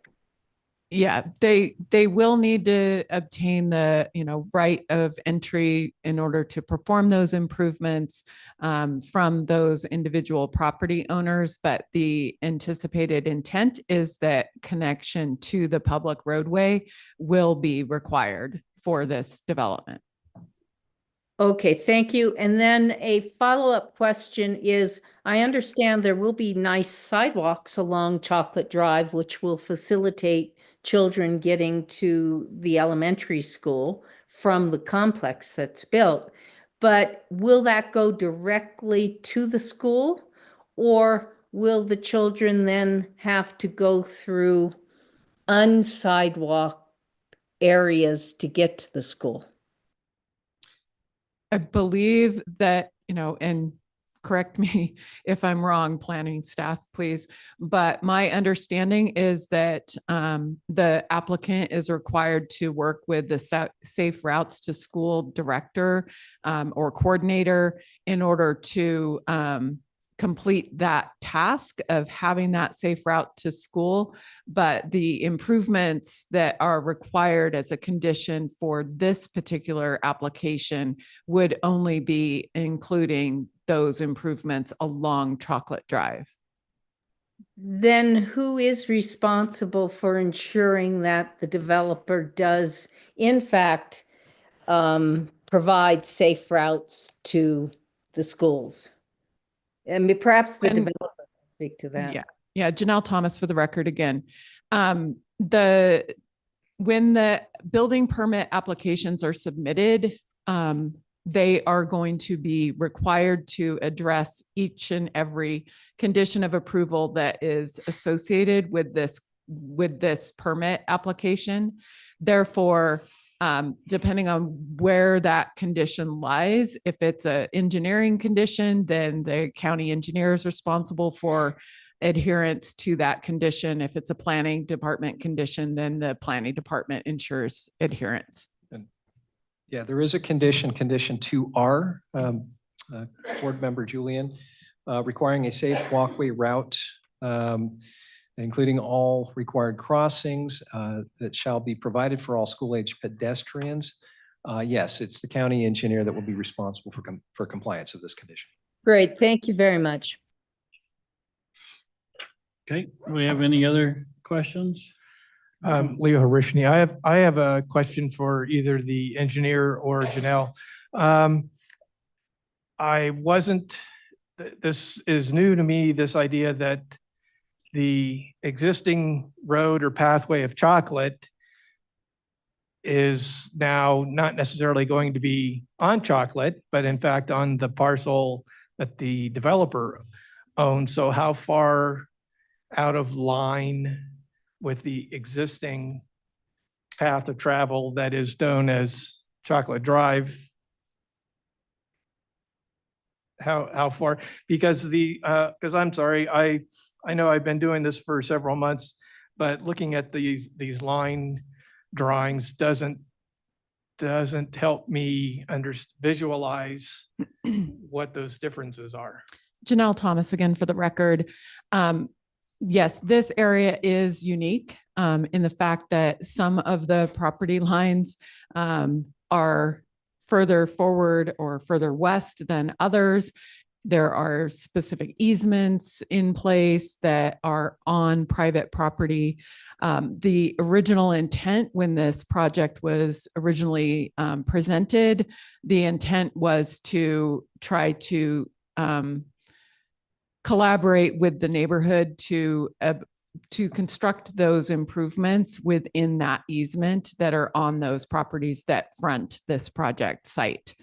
Yeah, they will need to obtain the, right of entry in order to perform those improvements from those individual property owners. But the anticipated intent is that connection to the public roadway will be required for this development. Okay, thank you. And then a follow-up question is, I understand there will be nice sidewalks along Chocolate Drive, which will facilitate children getting to the elementary school from the complex that's built. But will that go directly to the school? Or will the children then have to go through unsidewalk areas to get to the school? I believe that, and correct me if I'm wrong, planning staff, please. But my understanding is that the applicant is required to work with the Safe Routes to School director or coordinator in order to complete that task of having that safe route to school. But the improvements that are required as a condition for this particular application would only be including those improvements along Chocolate Drive. Then who is responsible for ensuring that the developer does, in fact, provide safe routes to the schools? And perhaps the developer can speak to that. Yeah, Janelle Thomas for the record again. When the building permit applications are submitted, they are going to be required to address each and every condition of approval that is associated with this permit application. Therefore, depending on where that condition lies, if it's an engineering condition, then the county engineer is responsible for adherence to that condition. If it's a planning department condition, then the planning department ensures adherence. Yeah, there is a condition 2R, Board Member Julian, requiring a safe walkway route, including all required crossings that shall be provided for all school-age pedestrians. Yes, it's the county engineer that will be responsible for compliance of this condition. Great, thank you very much. Okay, do we have any other questions? Leo Harishny, I have a question for either the engineer or Janelle. This is new to me, this idea that the existing road or pathway of Chocolate is now not necessarily going to be on Chocolate, but in fact on the parcel that the developer owns. So how far out of line with the existing path of travel that is known as Chocolate Drive? How far? Because I'm sorry, I know I've been doing this for several months, but looking at these line drawings doesn't help me visualize what those differences are. Janelle Thomas again for the record. Yes, this area is unique in the fact that some of the property lines are further forward or further west than others. There are specific easements in place that are on private property. The original intent when this project was originally presented, the intent was to try to collaborate with the neighborhood to construct those improvements within that easement that are on those properties that front this project site.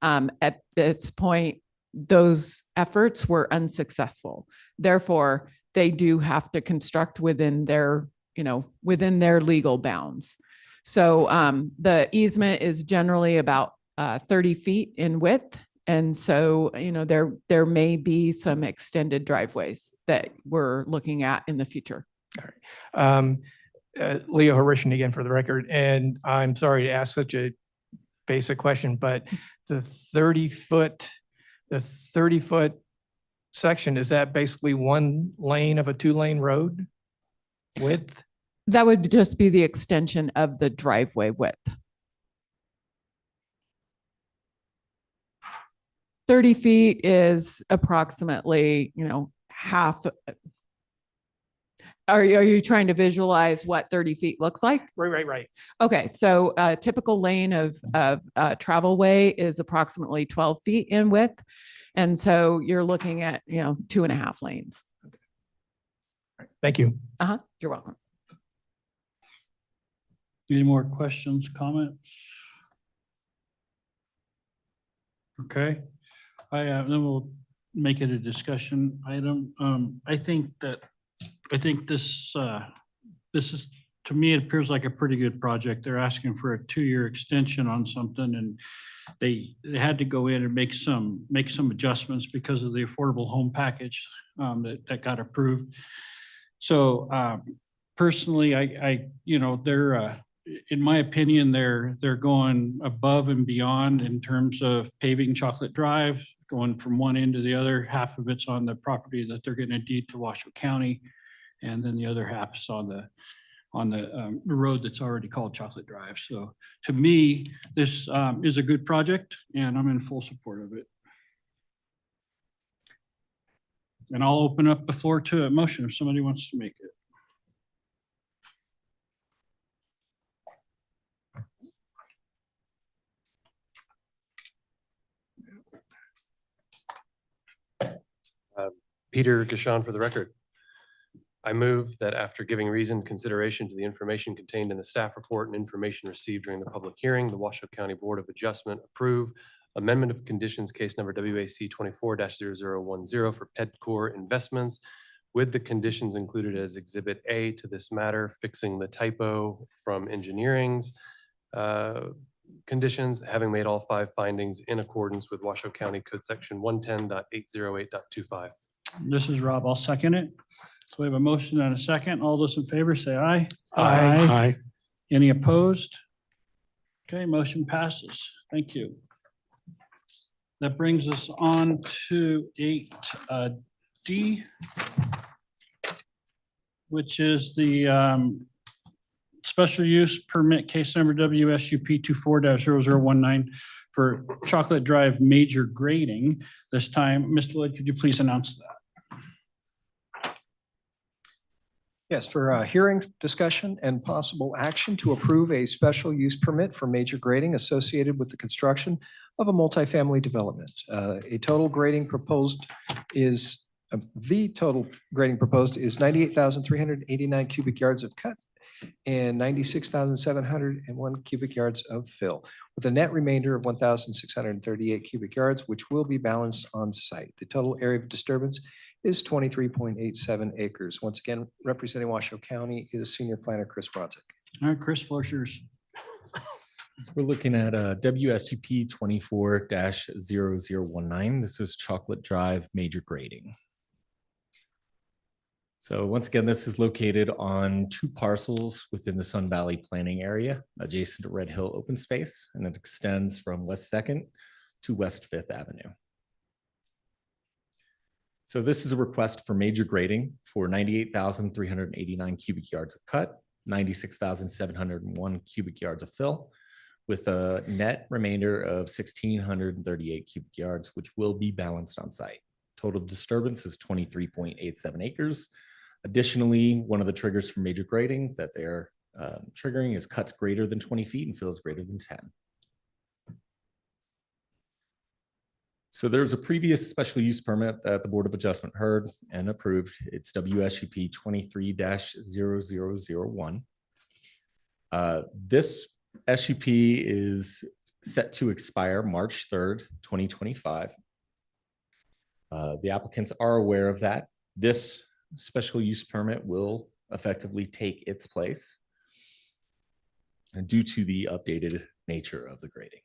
At this point, those efforts were unsuccessful. Therefore, they do have to construct within their legal bounds. So the easement is generally about 30 feet in width. And so, there may be some extended driveways that we're looking at in the future. All right. Leo Harishny again for the record, and I'm sorry to ask such a basic question, but the 30-foot section, is that basically one lane of a 2-lane road width? That would just be the extension of the driveway width. 30 feet is approximately, half, are you trying to visualize what 30 feet looks like? Right. Okay, so a typical lane of travel way is approximately 12 feet in width. And so you're looking at, 2.5 lanes. Thank you. You're welcome. Any more questions, comments? Okay, then we'll make it a discussion item. I think this is, to me, it appears like a pretty good project. They're asking for a 2-year extension on something, and they had to go in and make some adjustments because of the affordable home package that got approved. So personally, they're in my opinion, they're going above and beyond in terms of paving Chocolate Drive, going from one end to the other. Half of it's on the property that they're going to deed to Washoe County, and then the other half is on the road that's already called Chocolate Drive. So to me, this is a good project, and I'm in full support of it. And I'll open up the floor to a motion if somebody wants to make it. Peter Gashon for the record. I move that after giving reasoned consideration to the information contained in the staff report and information received during the public hearing, the Washoe County Board of Adjustment approve amendment of conditions case number WAC 24-0010 for Pedcore Investments with the conditions included as Exhibit A to this matter, fixing the typo from engineering's conditions, having made all 5 findings in accordance with Washoe County Code Section 110.808.25. This is Rob. I'll second it. So we have a motion and a second. All those in favor say aye. Aye. Any opposed? Okay, motion passes. Thank you. That brings us on to 8D, which is the special use permit case number WSUP 24-0019 for Chocolate Drive major grading. This time, Mr. Lloyd, could you please announce that? Yes, for hearing, discussion, and possible action to approve a special use permit for major grading associated with the construction of a multifamily development. The total grading proposed is 98,389 cubic yards of cut and 96,701 cubic yards of fill, with a net remainder of 1,638 cubic yards, which will be balanced on site. The total area of disturbance is 23.87 acres. Once again, representing Washoe County is Senior Planner Chris Bronzik. All right, Chris, floor is yours. So we're looking at WSGP 24-0019. This is Chocolate Drive major grading. So once again, this is located on 2 parcels within the Sun Valley planning area, adjacent to Red Hill open space, and it extends from West 2nd to West 5th Avenue. So this is a request for major grading for 98,389 cubic yards of cut, 96,701 cubic yards of fill, with a net remainder of 1,638 cubic yards, which will be balanced on site. Total disturbance is 23.87 acres. Additionally, one of the triggers for major grading that they're triggering is cuts greater than 20 feet and fills greater than 10. So there's a previous special use permit that the Board of Adjustment heard and approved. It's WSUP 23-0001. This SUP is set to expire March 3rd, 2025. The applicants are aware of that. This special use permit will effectively take its place due to the updated nature of the grading.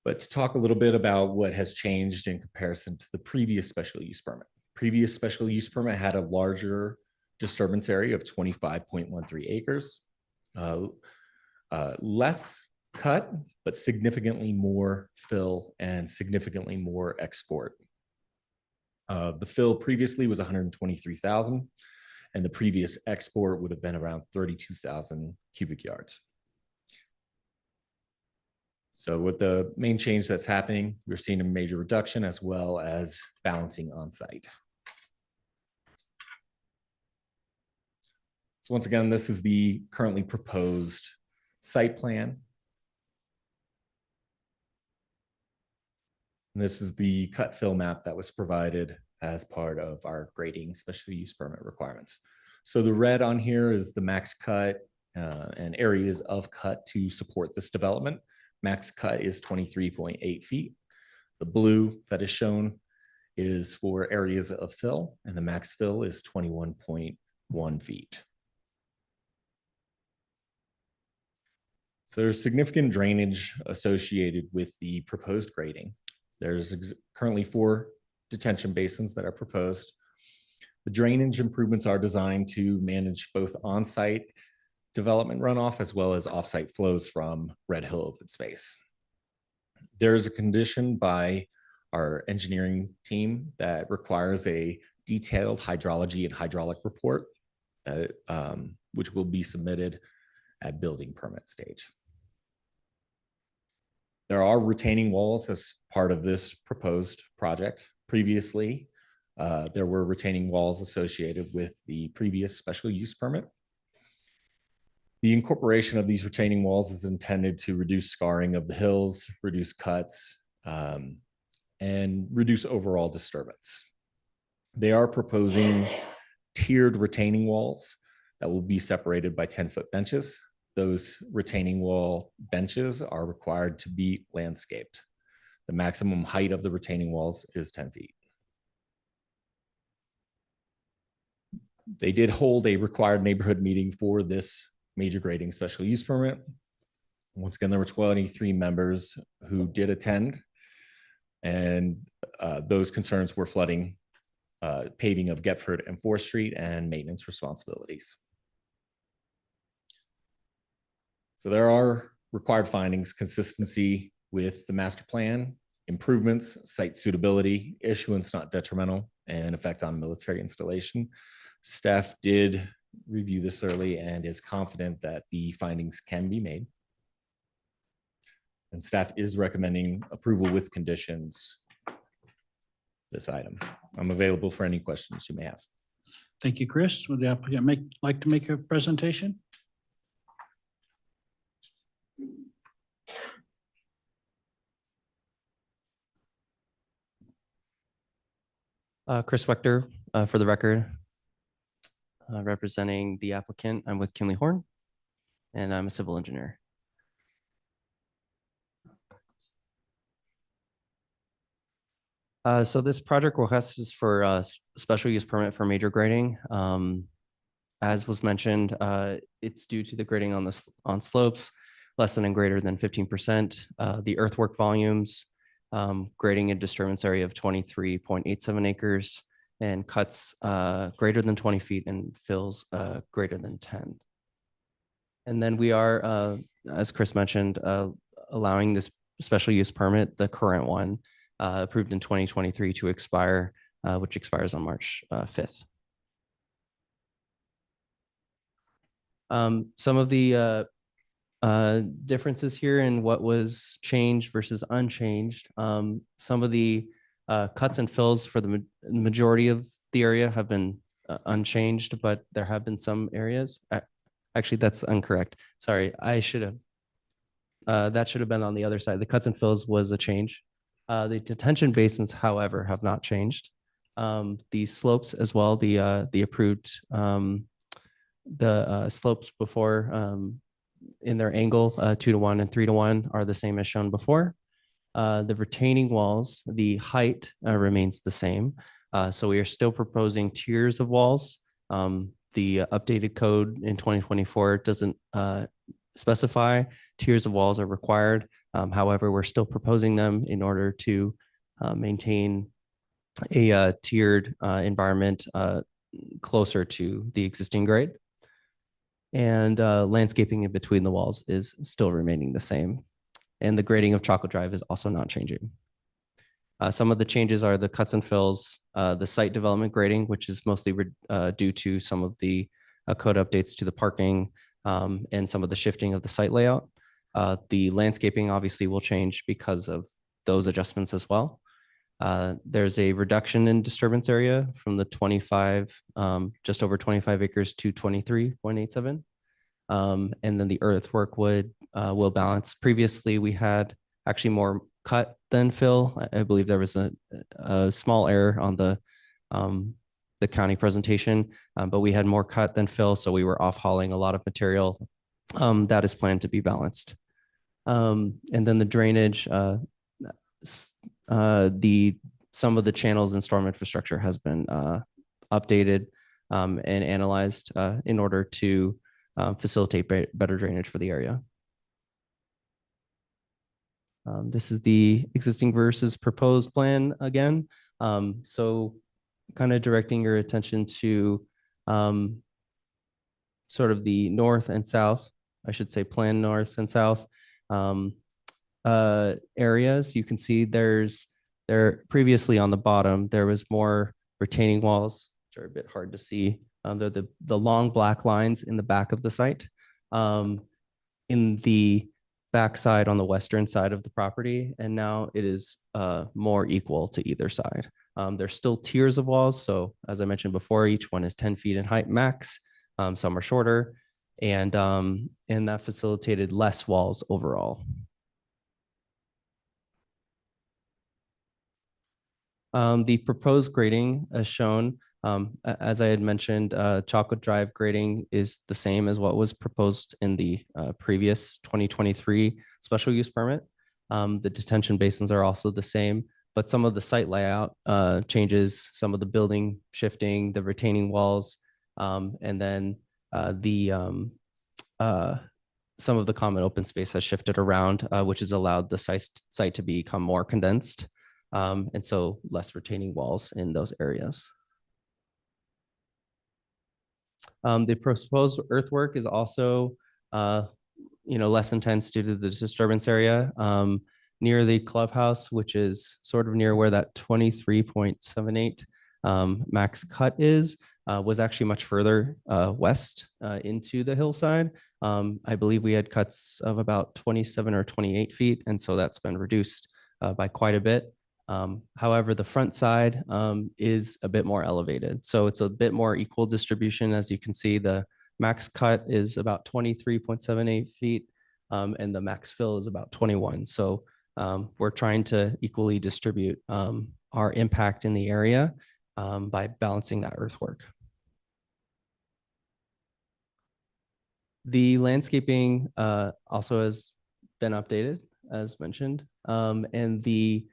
But to talk a little bit about what has changed in comparison to the previous special use permit. Previous special use permit had a larger disturbance area of 25.13 acres. Less cut, but significantly more fill and significantly more export. The fill previously was 123,000, and the previous export would have been around 32,000 cubic yards. So with the main change that's happening, we're seeing a major reduction as well as balancing on site. So once again, this is the currently proposed site plan. And this is the cut fill map that was provided as part of our grading special use permit requirements. So the red on here is the max cut and areas of cut to support this development. Max cut is 23.8 feet. The blue that is shown is for areas of fill, and the max fill is 21.1 feet. So there's significant drainage associated with the proposed grading. There's currently 4 detention basins that are proposed. The drainage improvements are designed to manage both on-site development runoff as well as off-site flows from Red Hill open space. There is a condition by our engineering team that requires a detailed hydrology and hydraulic report, which will be submitted at building permit stage. There are retaining walls as part of this proposed project. Previously, there were retaining walls associated with the previous special use permit. The incorporation of these retaining walls is intended to reduce scarring of the hills, reduce cuts, and reduce overall disturbance. They are proposing tiered retaining walls that will be separated by 10-foot benches. Those retaining wall benches are required to be landscaped. The maximum height of the retaining walls is 10 feet. They did hold a required neighborhood meeting for this major grading special use permit. Once again, there were 23 members who did attend, and those concerns were flooding, paving of Getford and 4th Street, and maintenance responsibilities. So there are required findings: consistency with the master plan, improvements, site suitability, issuance not detrimental, and effect on military installation. Staff did review this early and is confident that the findings can be made. And staff is recommending approval with conditions this item. I'm available for any questions you may have. Thank you, Chris. Would the applicant like to make a presentation? Chris Wechter, for the record, representing the applicant. I'm with Kinley Horn, and I'm a civil engineer. So this project request is for a special use permit for major grading. As was mentioned, it's due to the grading on slopes less than and greater than 15%. The earthwork volumes, grading a disturbance area of 23.87 acres, and cuts greater than 20 feet and fills greater than 10. And then we are, as Chris mentioned, allowing this special use permit, the current one, approved in 2023 to expire, which expires on March 5th. Some of the differences here in what was changed versus unchanged. Some of the cuts and fills for the majority of the area have been unchanged, but there have been some areas. Actually, that's incorrect. Sorry, I should have. That should have been on the other side. The cuts and fills was a change. The detention basins, however, have not changed. The slopes as well, the approved, slopes before in their angle, 2-to-1 and 3-to-1 are the same as shown before. The retaining walls, the height remains the same. So we are still proposing tiers of walls. The updated code in 2024 doesn't specify tiers of walls are required. However, we're still proposing them in order to maintain a tiered environment closer to the existing grade. And landscaping in between the walls is still remaining the same. And the grading of Chocolate Drive is also not changing. Some of the changes are the cuts and fills, the site development grading, which is mostly due to some of the code updates to the parking and some of the shifting of the site layout. The landscaping obviously will change because of those adjustments as well. There's a reduction in disturbance area from the 25, just over 25 acres to 23.87. And then the earthwork will balance. Previously, we had actually more cut than fill. I believe there was a small error on the county presentation, but we had more cut than fill, so we were off hauling a lot of material. That is planned to be balanced. And then the drainage, some of the channels and storm infrastructure has been updated and analyzed in order to facilitate better drainage for the area. This is the existing versus proposed plan again. So kind of directing your attention to sort of the north and south, I should say plan north and south areas. You can see there previously on the bottom, there was more retaining walls, which are a bit hard to see. They're the long black lines in the back of the site. In the backside on the western side of the property, and now it is more equal to either side. There's still tiers of walls. So as I mentioned before, each one is 10 feet in height max. Some are shorter, and that facilitated less walls overall. The proposed grading as shown, as I had mentioned, Chocolate Drive grading is the same as what was proposed in the previous 2023 special use permit. The detention basins are also the same, but some of the site layout changes, some of the building shifting, the retaining walls, and then some of the common open space has shifted around, which has allowed the site to become more condensed. And so less retaining walls in those areas. The proposed earthwork is also, less intense due to the disturbance area near the clubhouse, which is sort of near where that 23.78 max cut is, was actually much further west into the hillside. I believe we had cuts of about 27 or 28 feet, and so that's been reduced by quite a bit. However, the front side is a bit more elevated. So it's a bit more equal distribution. As you can see, the max cut is about 23.78 feet and the max fill is about 21. So we're trying to equally distribute our impact in the area by balancing that earthwork. The landscaping also has been updated, as mentioned, and the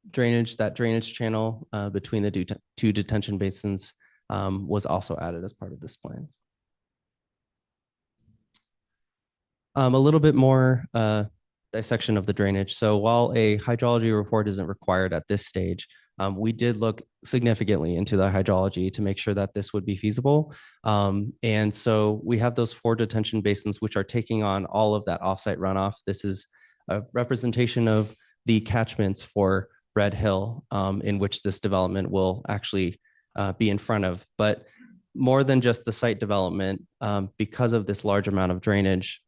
drainage channel between the two detention basins was also added as part of this plan. A little bit more dissection of the drainage. So while a hydrology report isn't required at this stage, we did look significantly into the hydrology to make sure that this would be feasible. And so we have those 4 detention basins, which are taking on all of that offsite runoff. This is a representation of the catchments for Red Hill, in which this development will actually be in front of. But more than just the site development, because of this large amount of drainage,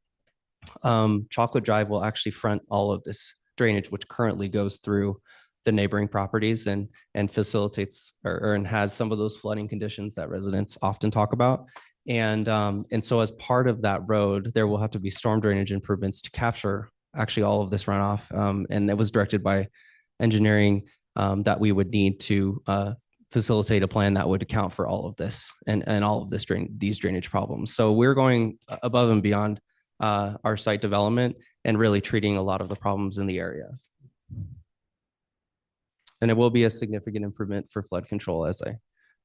Chocolate Drive will actually front all of this drainage, which currently goes through the neighboring properties and facilitates and has some of those flooding conditions that residents often talk about. And so as part of that road, there will have to be storm drainage improvements to capture actually all of this runoff. And it was directed by engineering that we would need to facilitate a plan that would account for all of this and all of these drainage problems. So we're going above and beyond our site development and really treating a lot of the problems in the area. And it will be a significant improvement for flood control, as I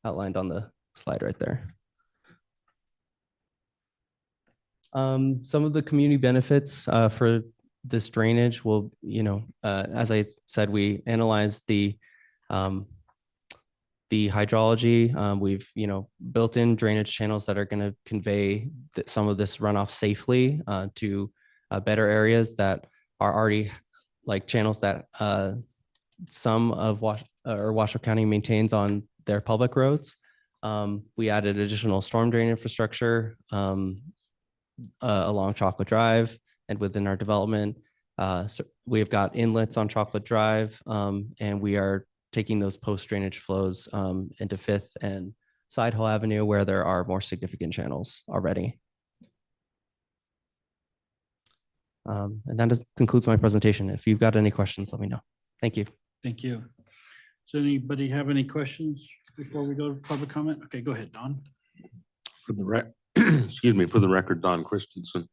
outlined on the slide right there. Some of the community benefits for this drainage will, as I said, we analyzed the hydrology. We've, built in drainage channels that are going to convey some of this runoff safely to better areas that are already like channels that some of Washoe County maintains on their public roads. We added additional storm drain infrastructure along Chocolate Drive and within our development, We've got inlets on Chocolate Drive, and we are taking those post drainage flows into Fifth and Side Hill Avenue where there are more significant channels already. And that concludes my presentation. If you've got any questions, let me know. Thank you. Thank you. Does anybody have any questions before we go to public comment? Okay, go ahead, Don. For the excuse me, for the record, Don Christensen.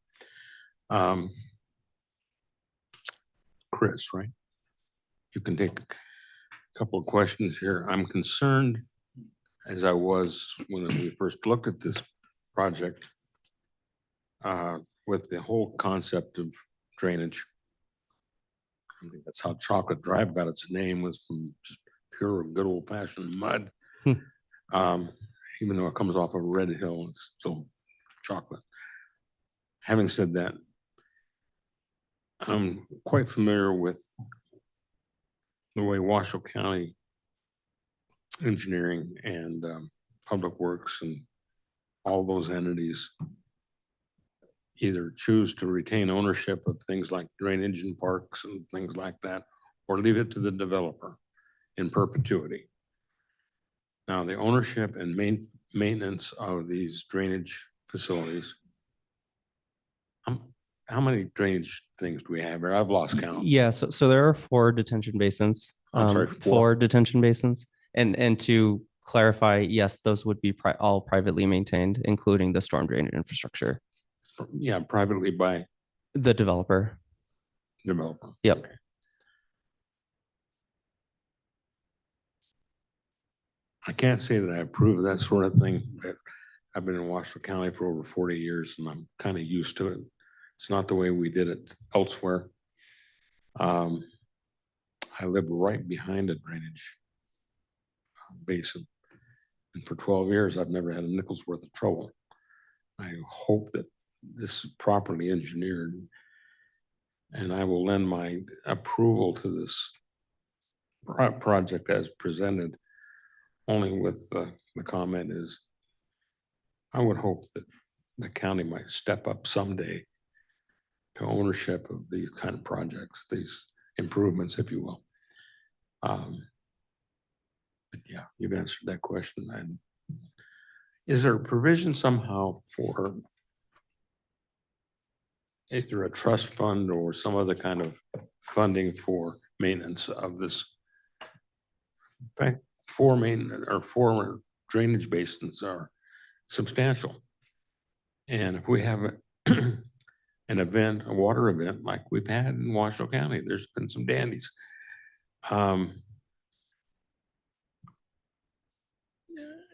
Chris, right? You can take a couple of questions here. I'm concerned, as I was when we first looked at this project, with the whole concept of drainage. I think that's how Chocolate Drive got its name, was from just pure good old fashioned mud. Even though it comes off of Red Hill, it's still chocolate. Having said that, I'm quite familiar with the way Washoe County Engineering and Public Works and all those entities either choose to retain ownership of things like drainage and parks and things like that, or leave it to the developer in perpetuity. Now, the ownership and maintenance of these drainage facilities, how many drainage things do we have here? I've lost count. Yeah, so there are 4 detention basins. I'm sorry, 4 detention basins. And to clarify, yes, those would be all privately maintained, including the storm drainage infrastructure. Yeah, privately by the developer. Developer. Yep. Okay. I can't say that I approve of that sort of thing, but I've been in Washoe County for over 40 years and I'm kind of used to it. It's not the way we did it elsewhere. I live right behind a drainage basin. And for 12 years, I've never had a nickel's worth of trouble. I hope that this is properly engineered, and I will lend my approval to this project as presented, only with the comment is I would hope that the county might step up someday to ownership of these kind of projects, these improvements, if you will. But yeah, you've answered that question. And is there a provision somehow for either a trust fund or some other kind of funding for maintenance of this? In fact, 4 drainage basins are substantial. And if we have an event, a water event like we've had in Washoe County, there's been some dandies.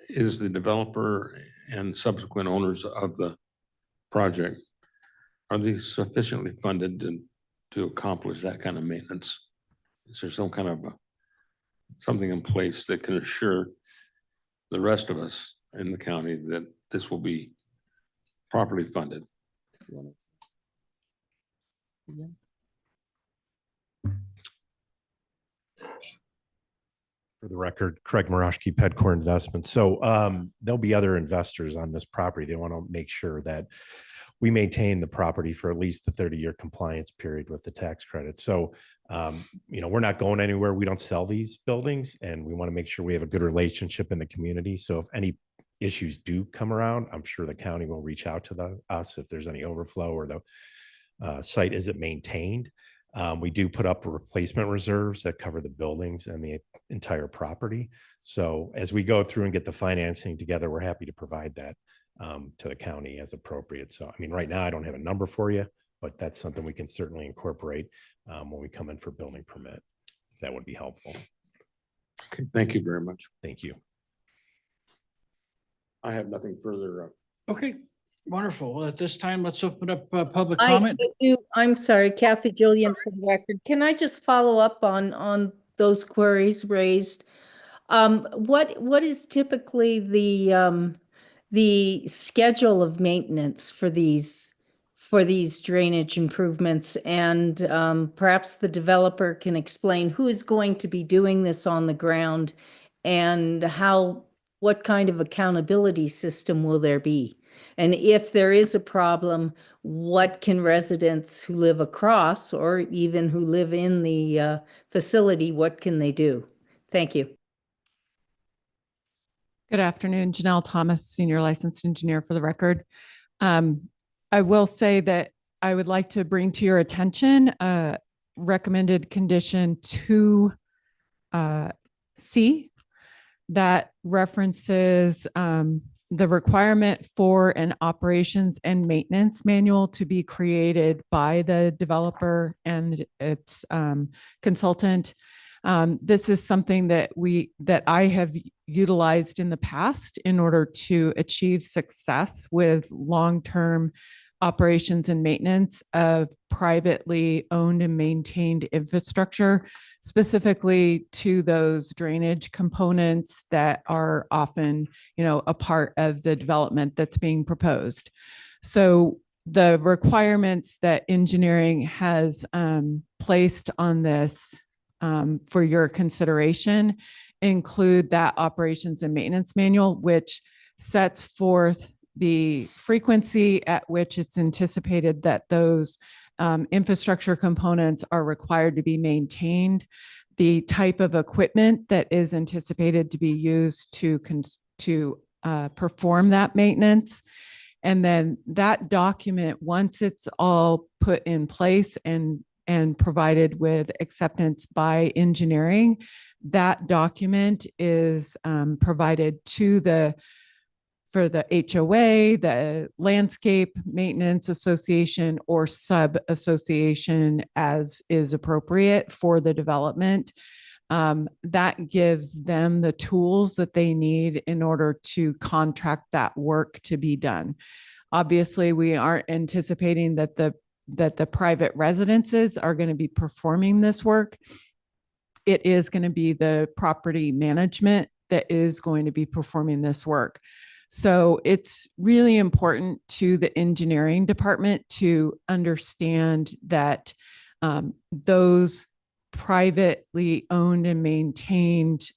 Is the developer and subsequent owners of the project, are these sufficiently funded to accomplish that kind of maintenance? Is there some kind of something in place that can assure the rest of us in the county that this will be properly funded? For the record, Craig Marashki, Pedcore Investments. So there'll be other investors on this property. They want to make sure that we maintain the property for at least the 30-year compliance period with the tax credit. So, we're not going anywhere. We don't sell these buildings, and we want to make sure we have a good relationship in the community. So if any issues do come around, I'm sure the county will reach out to us if there's any overflow or the site isn't maintained. We do put up replacement reserves that cover the buildings and the entire property. So as we go through and get the financing together, we're happy to provide that to the county as appropriate. So, right now I don't have a number for you, but that's something we can certainly incorporate when we come in for building permit. If that would be helpful. Okay, thank you very much. Thank you. I have nothing further. Okay, wonderful. Well, at this time, let's open up public I comment. do, I'm sorry, Kathy Jillian for the record. Can I just follow up on those queries raised? What is typically the schedule of maintenance for these drainage improvements? And perhaps the developer can explain who is going to be doing this on the ground and what kind of accountability system will there be? And if there is a problem, what can residents who live across or even who live in the facility, what can they do? Thank you. Good afternoon, Janelle Thomas, Senior Licensed Engineer for the record. I will say that I would like to bring to your attention recommended condition 2C that references the requirement for an operations and maintenance manual to be created by the developer and its consultant. This is something that I have utilized in the past in order to achieve success with long-term operations and maintenance of privately owned and maintained infrastructure, specifically to those drainage components that are often, a part of the development that's being proposed. So the requirements that engineering has placed on this for your consideration include that operations and maintenance manual, which sets forth the frequency at which it's anticipated that those infrastructure components are required to be maintained, the type of equipment that is anticipated to be used to perform that maintenance. And then that document, once it's all put in place and provided with acceptance by engineering, that document is provided to for the HOA, the Landscape Maintenance Association, or sub-association as is appropriate for the development. That gives them the tools that they need in order to contract that work to be done. Obviously, we aren't anticipating that the private residences are going to be performing this work. It is going to be the property management that is going to be performing this work. So it's really important to the engineering department to understand that those privately owned and maintained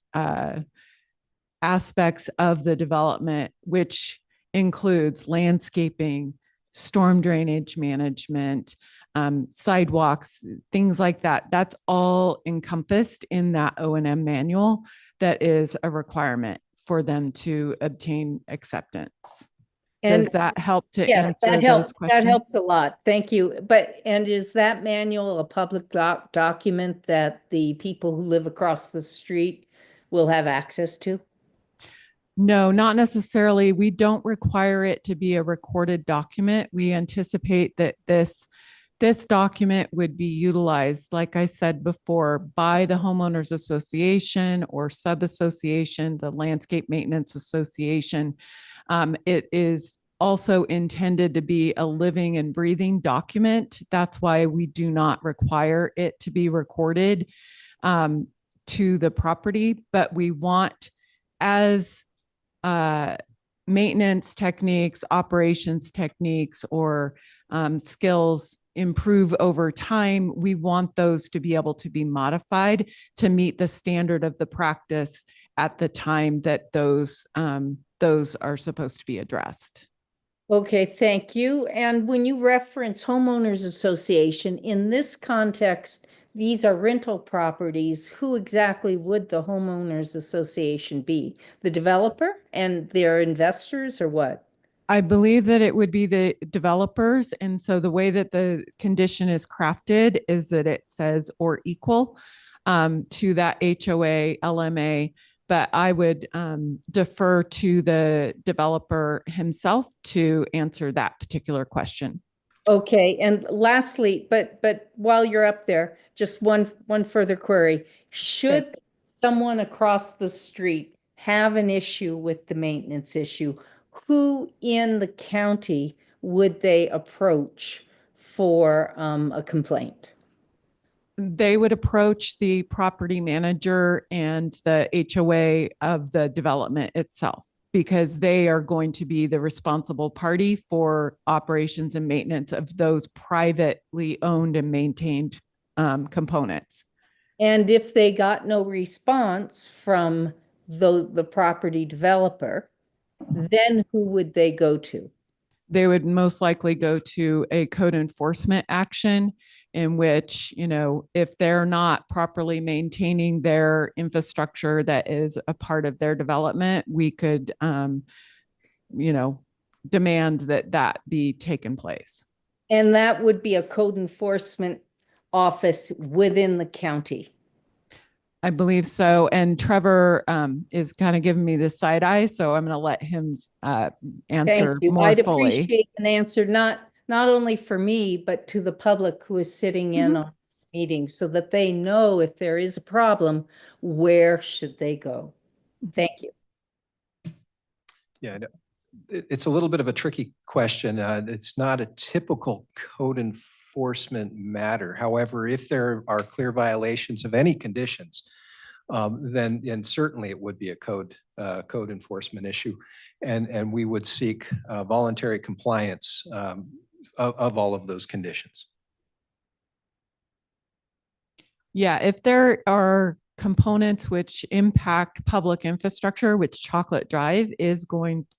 aspects of the development, which includes landscaping, storm drainage management, sidewalks, things like that. That's all encompassed in that O&M manual that is a requirement for them to obtain acceptance. And does that help to yeah, answer that helps. those questions? That helps a lot. Thank you. And is that manual a public document that the people who live across the street will have access to? No, not necessarily. We don't require it to be a recorded document. We anticipate that this document would be utilized, like I said before, by the homeowners association or sub-association, the Landscape Maintenance Association. It is also intended to be a living and breathing document. That's why we do not require it to be recorded to the property, but we want, as maintenance techniques, operations techniques, or skills improve over time, we want those to be able to be modified to meet the standard of the practice at the time that those are supposed to be addressed. Okay, thank you. And when you reference homeowners association, in this context, these are rental properties. Who exactly would the homeowners association be? The developer and their investors, or what? I believe that it would be the developers. And so the way that the condition is crafted is that it says or equal to that HOA, LMA. But I would defer to the developer himself to answer that particular question. Okay, and lastly, but while you're up there, just one further query. Should someone across the street have an issue with the maintenance issue, who in the county would they approach for a complaint? They would approach the property manager and the HOA of the development itself, because they are going to be the responsible party for operations and maintenance of those privately owned and maintained components. And if they got no response from the property developer, then who would they go to? they would most likely go to a code enforcement action in which, if they're not properly maintaining their infrastructure that is a part of their development, we could, demand that be taken place. And that would be a code enforcement office within the county. I believe so. And Trevor is kind of giving me the side eye, so I'm going to let him answer Thank you. more I'd fully. appreciate an answer, not only for me, but to the public who is sitting in on this meeting so that they know if there is a problem, where should they go? Thank you. Yeah, it's a little bit of a tricky question. It's not a typical code enforcement matter. However, if there are clear violations of any conditions, then certainly it would be a code enforcement issue. And we would seek voluntary compliance of all of those conditions. Yeah, if there are components which impact public infrastructure, which Chocolate Drive is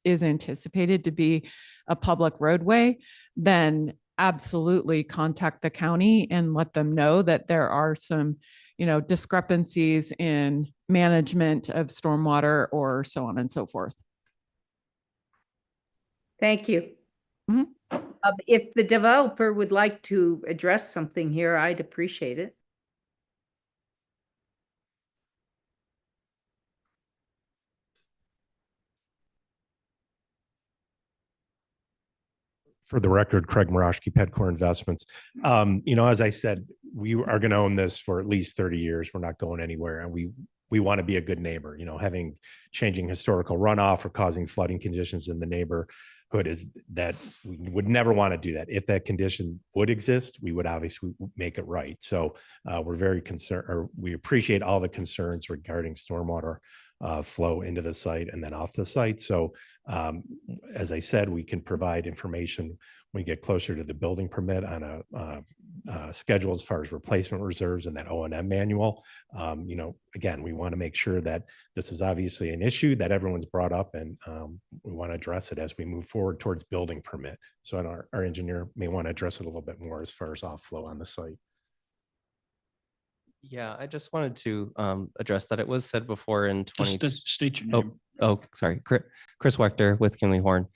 anticipated to be a public roadway, then absolutely contact the county and let them know that there are some, discrepancies in management of stormwater or so on and so forth. Thank you. If the developer would like to address something here, I'd appreciate it. For the record, Craig Moroshki, Pedcore Investments. As I said, we are going to own this for at least 30 years. We're not going anywhere. And we want to be a good neighbor, having changing historical runoff or causing flooding conditions in the neighborhood is that we would never want to do that. If that condition would exist, we would obviously make it right. So we're very concerned, or we appreciate all the concerns regarding stormwater flow into the site and then off the site. So as I said, we can provide information when we get closer to the building permit on a schedule as far as replacement reserves and that O&M manual. Again, we want to make sure that this is obviously an issue that everyone's brought up, and we want to address it as we move forward towards building permit. So our engineer may want to address it a little bit more as far as off-flow on the site. Yeah, I just wanted to address that. It was said before in 20. Just state your name. Oh, sorry. Chris Wechter with Kinley Horn.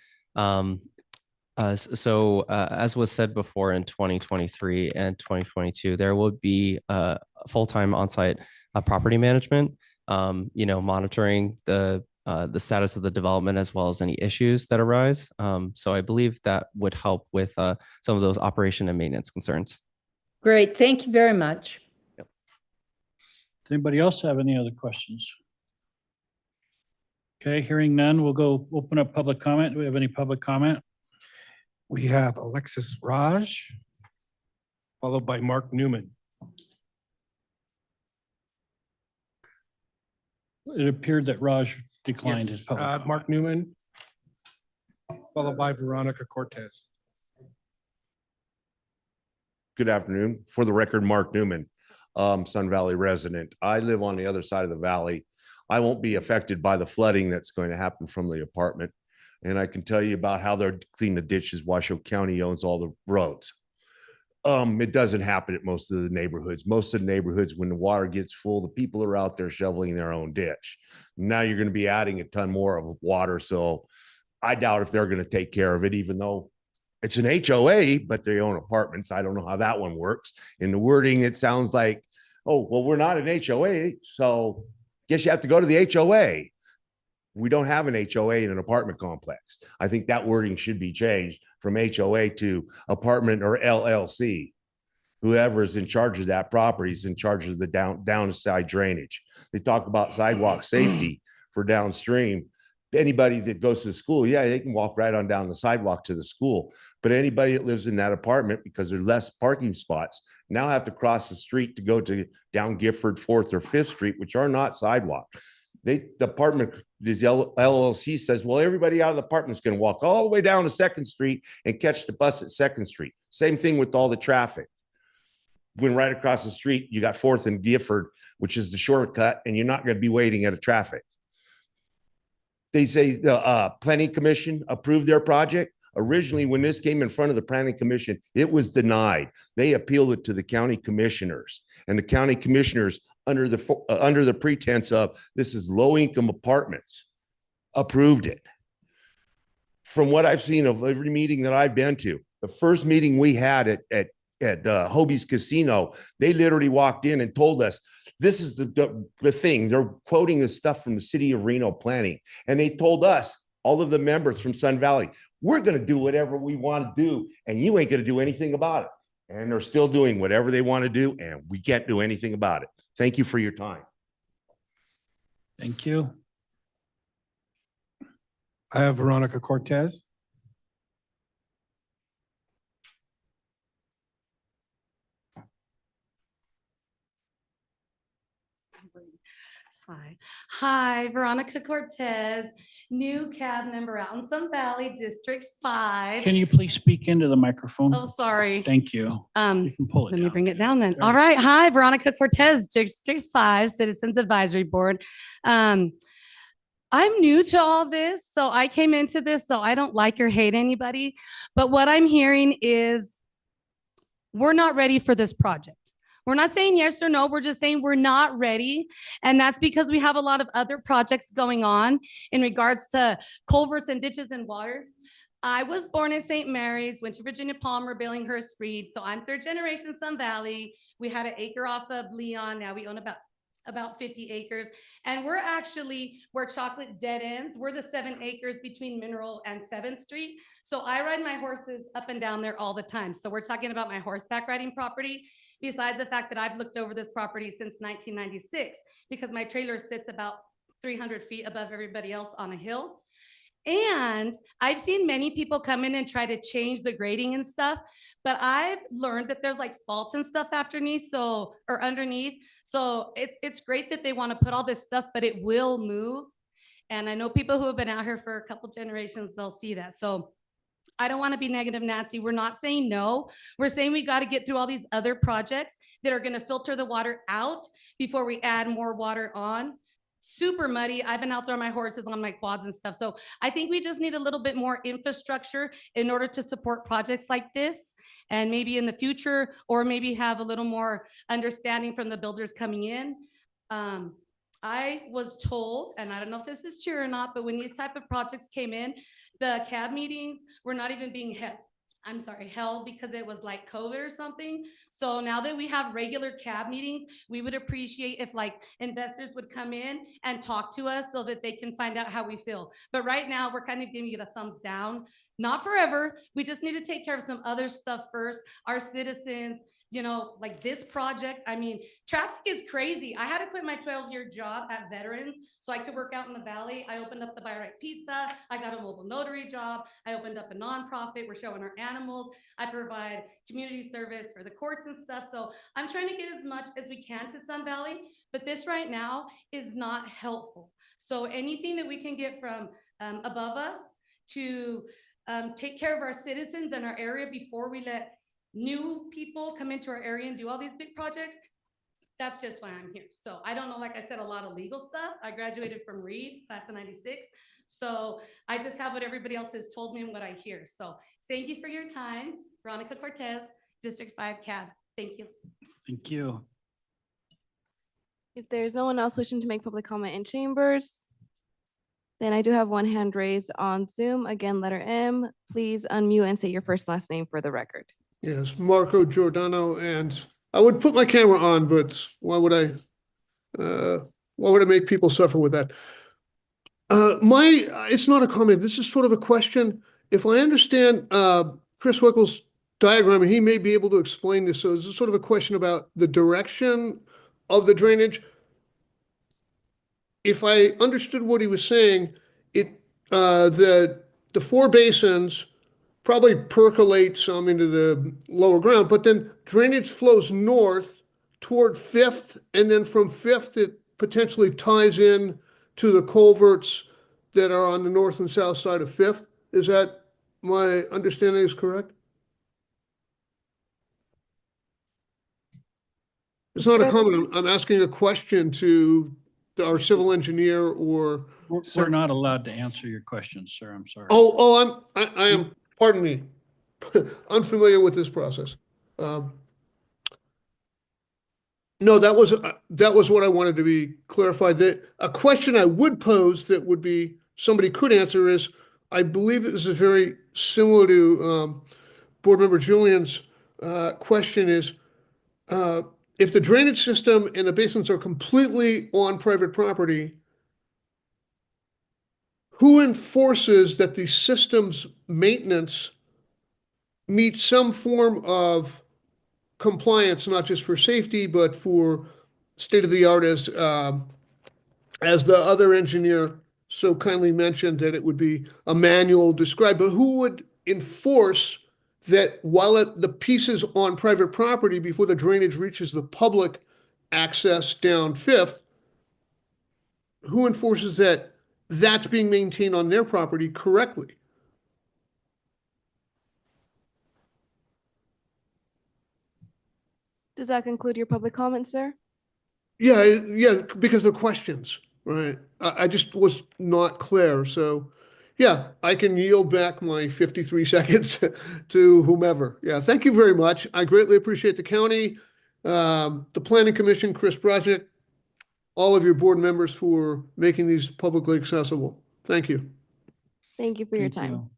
As was said before in 2023 and 2022, there will be full-time on-site property management, monitoring the status of the development as well as any issues that arise. So I believe that would help with some of those operation and maintenance concerns. Great. Thank you very much. Does anybody else have any other questions? Okay, hearing none, we'll go open up public comment. Do we have any public comment? We have Alexis Raj, followed by Mark Newman. It appeared that Raj declined his Yes, public comment. Mark Newman, followed by Veronica Cortez. Good afternoon. For the record, Mark Newman, Sun Valley resident. I live on the other side of the valley. I won't be affected by the flooding that's going to happen from the apartment. And I can tell you about how they're cleaning the ditches. Washoe County owns all the roads. It doesn't happen at most of the neighborhoods. Most of the neighborhoods, when the water gets full, the people are out there shoveling their own ditch. Now you're going to be adding a ton more of water. So I doubt if they're going to take care of it, even though it's an HOA, but they own apartments. I don't know how that one works. In the wording, it sounds like, oh, well, we're not an HOA, so guess you have to go to the HOA. We don't have an HOA in an apartment complex. I think that wording should be changed from HOA to apartment or LLC. Whoever is in charge of that property is in charge of the downside drainage. They talk about sidewalk safety for downstream. Anybody that goes to the school, yeah, they can walk right on down the sidewalk to the school. But anybody that lives in that apartment, because there's less parking spots, now have to cross the street to go to down Gifford 4th or 5th Street, which are not sidewalk. The apartment, this LLC says, well, everybody out of the apartment is going to walk all the way down to 2nd Street and catch the bus at 2nd Street. Same thing with all the traffic. When right across the street, you got 4th and Gifford, which is the shortcut, and you're not going to be waiting at a traffic. They say the Planning Commission approved their project. Originally, when this came in front of the planning commission, it was denied. They appealed it to the county commissioners, and the county commissioners, under the pretense of this is low-income apartments, approved it. From what I've seen of every meeting that I've been to, the first meeting we had at Hobie's Casino, they literally walked in and told us, this is the thing. They're quoting the stuff from the city of Reno planning. And they told us, all of the members from Sun Valley, we're going to do whatever we want to do, and you ain't going to do anything about it. And they're still doing whatever they want to do, and we can't do anything about it. Thank you for your time. Thank you. I have Veronica Cortez. Hi, Veronica Cortez, new cab member out in Sun Valley, District 5. Can you please speak into the microphone? Oh, sorry. Thank you. You can pull it Let down. me bring it down then. There All you right. Hi, Veronica Cortez, District 5, Citizens Advisory Board. I'm new to all this, so I came into this, so I don't like or hate anybody. But what I'm hearing is we're not ready for this project. We're not saying yes or no. We're just saying we're not ready. And that's because we have a lot of other projects going on in regards to culverts and ditches and water. I was born in St. Mary's, went to Virginia Palmer, Billinghurst, Reed. So I'm third generation Sun Valley. We had an acre off of Leon. Now we own about 50 acres. And we're actually where Chocolate dead ends. We're the 7 acres between Mineral and 7th Street. So I ride my horses up and down there all the time. So we're talking about my horseback riding property, besides the fact that I've looked over this property since 1996, because my trailer sits about 300 feet above everybody else on a hill. And I've seen many people come in and try to change the grading and stuff, but I've learned that there's like faults and stuff underneath. So it's great that they want to put all this stuff, but it will move. And I know people who have been out here for a couple generations, they'll see that. So I don't want to be negative, Nancy. We're not saying no. We're saying we got to get through all these other projects that are going to filter the water out before we add more water on. Super muddy. I've been out there on my horses on my quads and stuff. So I think we just need a little bit more infrastructure in order to support projects like this, and maybe in the future, or maybe have a little more understanding from the builders coming in. I was told, and I don't know if this is true or not, but when these type of projects came in, the cab meetings were not even being held because it was like COVID or something. So now that we have regular cab meetings, we would appreciate if like investors would come in and talk to us so that they can find out how we feel. But right now we're kind of giving it a thumbs down. Not forever. We just need to take care of some other stuff first. Our citizens, you know, like this project. I mean, traffic is crazy. I had to quit my 12-year job at Veterans so I could work out in the valley. I opened up the Buy Right Pizza. I got a mobile notary job. I opened up a nonprofit. We're showing our animals. I provide community service for the courts and stuff. So I'm trying to get as much as we can to Sun Valley, but this right now is not helpful. So anything that we can get from above us to take care of our citizens in our area before we let new people come into our area and do all these big projects, that's just why I'm here. So I don't know, like I said, a lot of legal stuff. I graduated from Reed, class of 96. So I just have what everybody else has told me and what I hear. So thank you for your time. Veronica Cortez, District 5 CAB. Thank you. Thank you. If there's no one else wishing to make public comment in chambers, then I do have one hand raised on Zoom. Again, letter M. Please unmute and say your first and last name for the record. Yes, Marco Giordano, and I would put my camera on, but why would I make people suffer with that? It's not a comment. This is sort of a question. If I understand Chris Wickle's diagram, and he may be able to explain this, so this is sort of a question about the direction of the drainage. If I understood what he was saying, the 4 basins probably percolate some into the lower ground, but then drainage flows north toward 5th, and then from 5th, it potentially ties in to the culverts that are on the north and south side of 5th. Is that my understanding is correct? It's not a comment. I'm asking a question to our civil engineer or. We're not allowed to answer your questions, sir. I'm sorry. I am. pardon me, unfamiliar with this process. No, that was what I wanted to be clarified. That a question I would pose that would be, somebody could answer is, I believe that this is very similar to Board Member Julian's question is, if the drainage system and the basins are completely on private property, who enforces that the system's maintenance meets some form of compliance, not just for safety, but for state of the art, as the other engineer so kindly mentioned, that it would be a manual described, but who would enforce that while the piece is on private property, before the drainage reaches the public access down Fifth, who enforces that that's being maintained on their property correctly? Does that conclude your public comment, sir? Yeah, because they're questions, right? I just was not clear, so yeah, I can yield back my 53 seconds to whomever. Yeah, thank you very much. I greatly appreciate the county, the planning commission, Chris Project, all of your board members for making these publicly accessible. Thank you. Thank you for your Thank time. you.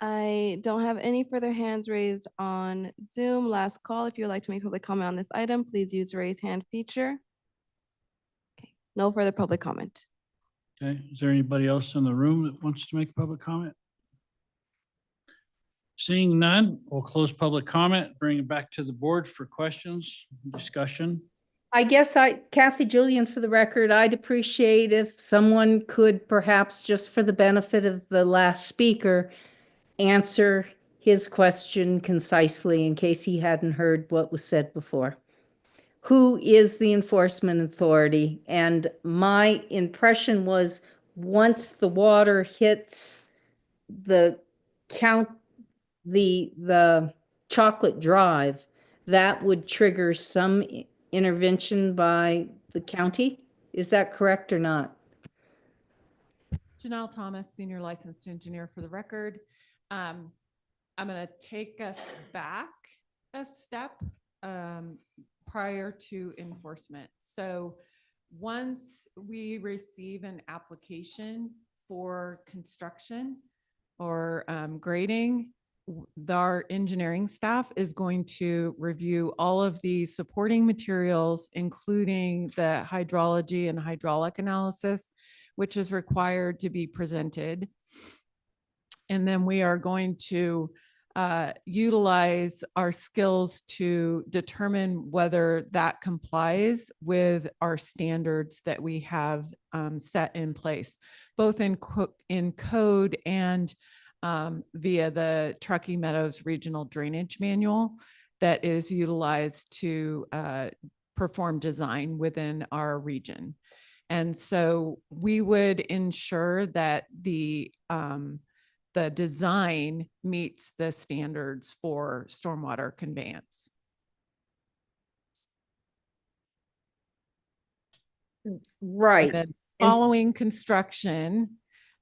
I don't have any further hands raised on Zoom. Last call. If you would like to make public comment on this item, please use the raise hand feature. Okay, no further public comment. Okay, is there anybody else in the room that wants to make a public comment? Seeing none, we'll close public comment, bring it back to the board for questions, discussion. I guess Kathy Julian, for the record, I'd appreciate if someone could perhaps, just for the benefit of the last speaker, answer his question concisely in case he hadn't heard what was said before. Who is the enforcement authority? And my impression was once the water hits the the Chocolate Drive, that would trigger some intervention by the county. Is that correct or not? Janelle Thomas, Senior Licensed Engineer for the record. I'm going to take us back a step prior to enforcement. So once we receive an application for construction or grading, our engineering staff is going to review all of the supporting materials, including the hydrology and hydraulic analysis, which is required to be presented. And then we are going to utilize our skills to determine whether that complies with our standards that we have set in place, both in code and via the Truckee Meadows Regional Drainage Manual that is utilized to perform design within our region. And so we would ensure that the design meets the standards for stormwater conveyance. Right. And then following construction,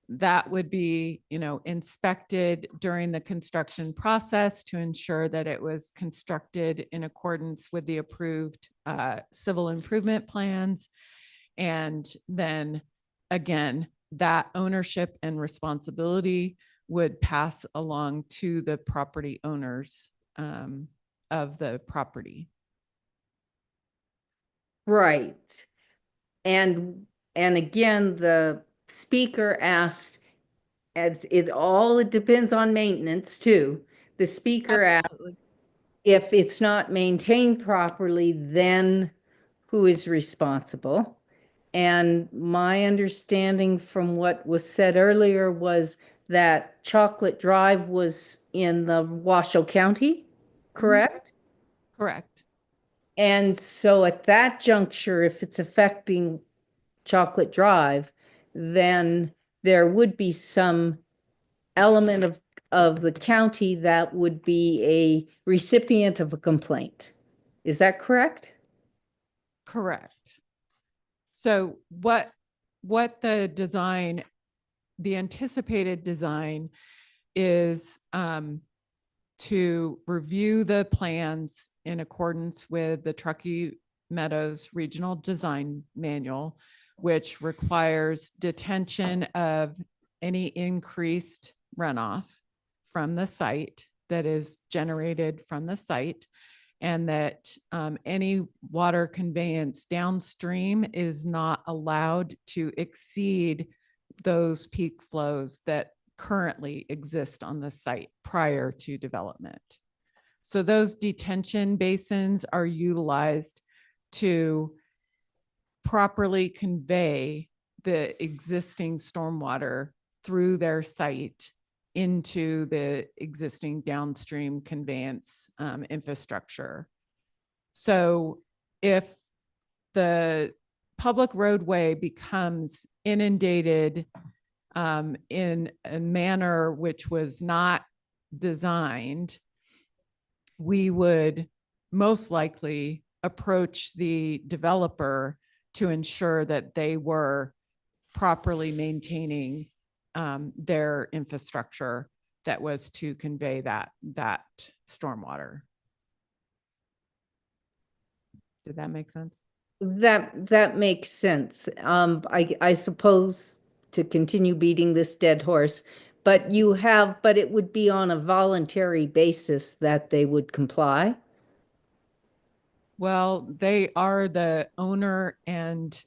that would be, inspected during the construction process to ensure that it was constructed in accordance with the approved civil improvement plans. And then again, that ownership and responsibility would pass along to the property owners of the property. Right. And again, the speaker asked, as it depends on maintenance too. The speaker asked, if it's not maintained properly, then who is responsible? And my understanding from what was said earlier was that Chocolate Drive was in the Washoe County, correct? Correct. And so at that juncture, if it's affecting Chocolate Drive, then there would be some element of the county that would be a recipient of a complaint. Is that correct? Correct. So what the anticipated design is to review the plans in accordance with the Truckee Meadows Regional Design Manual, which requires detention of any increased runoff from the site that is generated from the site, and that any water conveyance downstream is not allowed to exceed those peak flows that currently exist on the site prior to development. So those detention basins are utilized to properly convey the existing stormwater through their site into the existing downstream conveyance infrastructure. So if the public roadway becomes inundated in a manner which was not designed, we would most likely approach the developer to ensure that they were properly maintaining their infrastructure that was to convey that stormwater. Did that make sense? That makes sense. I suppose, to continue beating this dead horse, but it would be on a voluntary basis that they would comply? Well, they are the owner and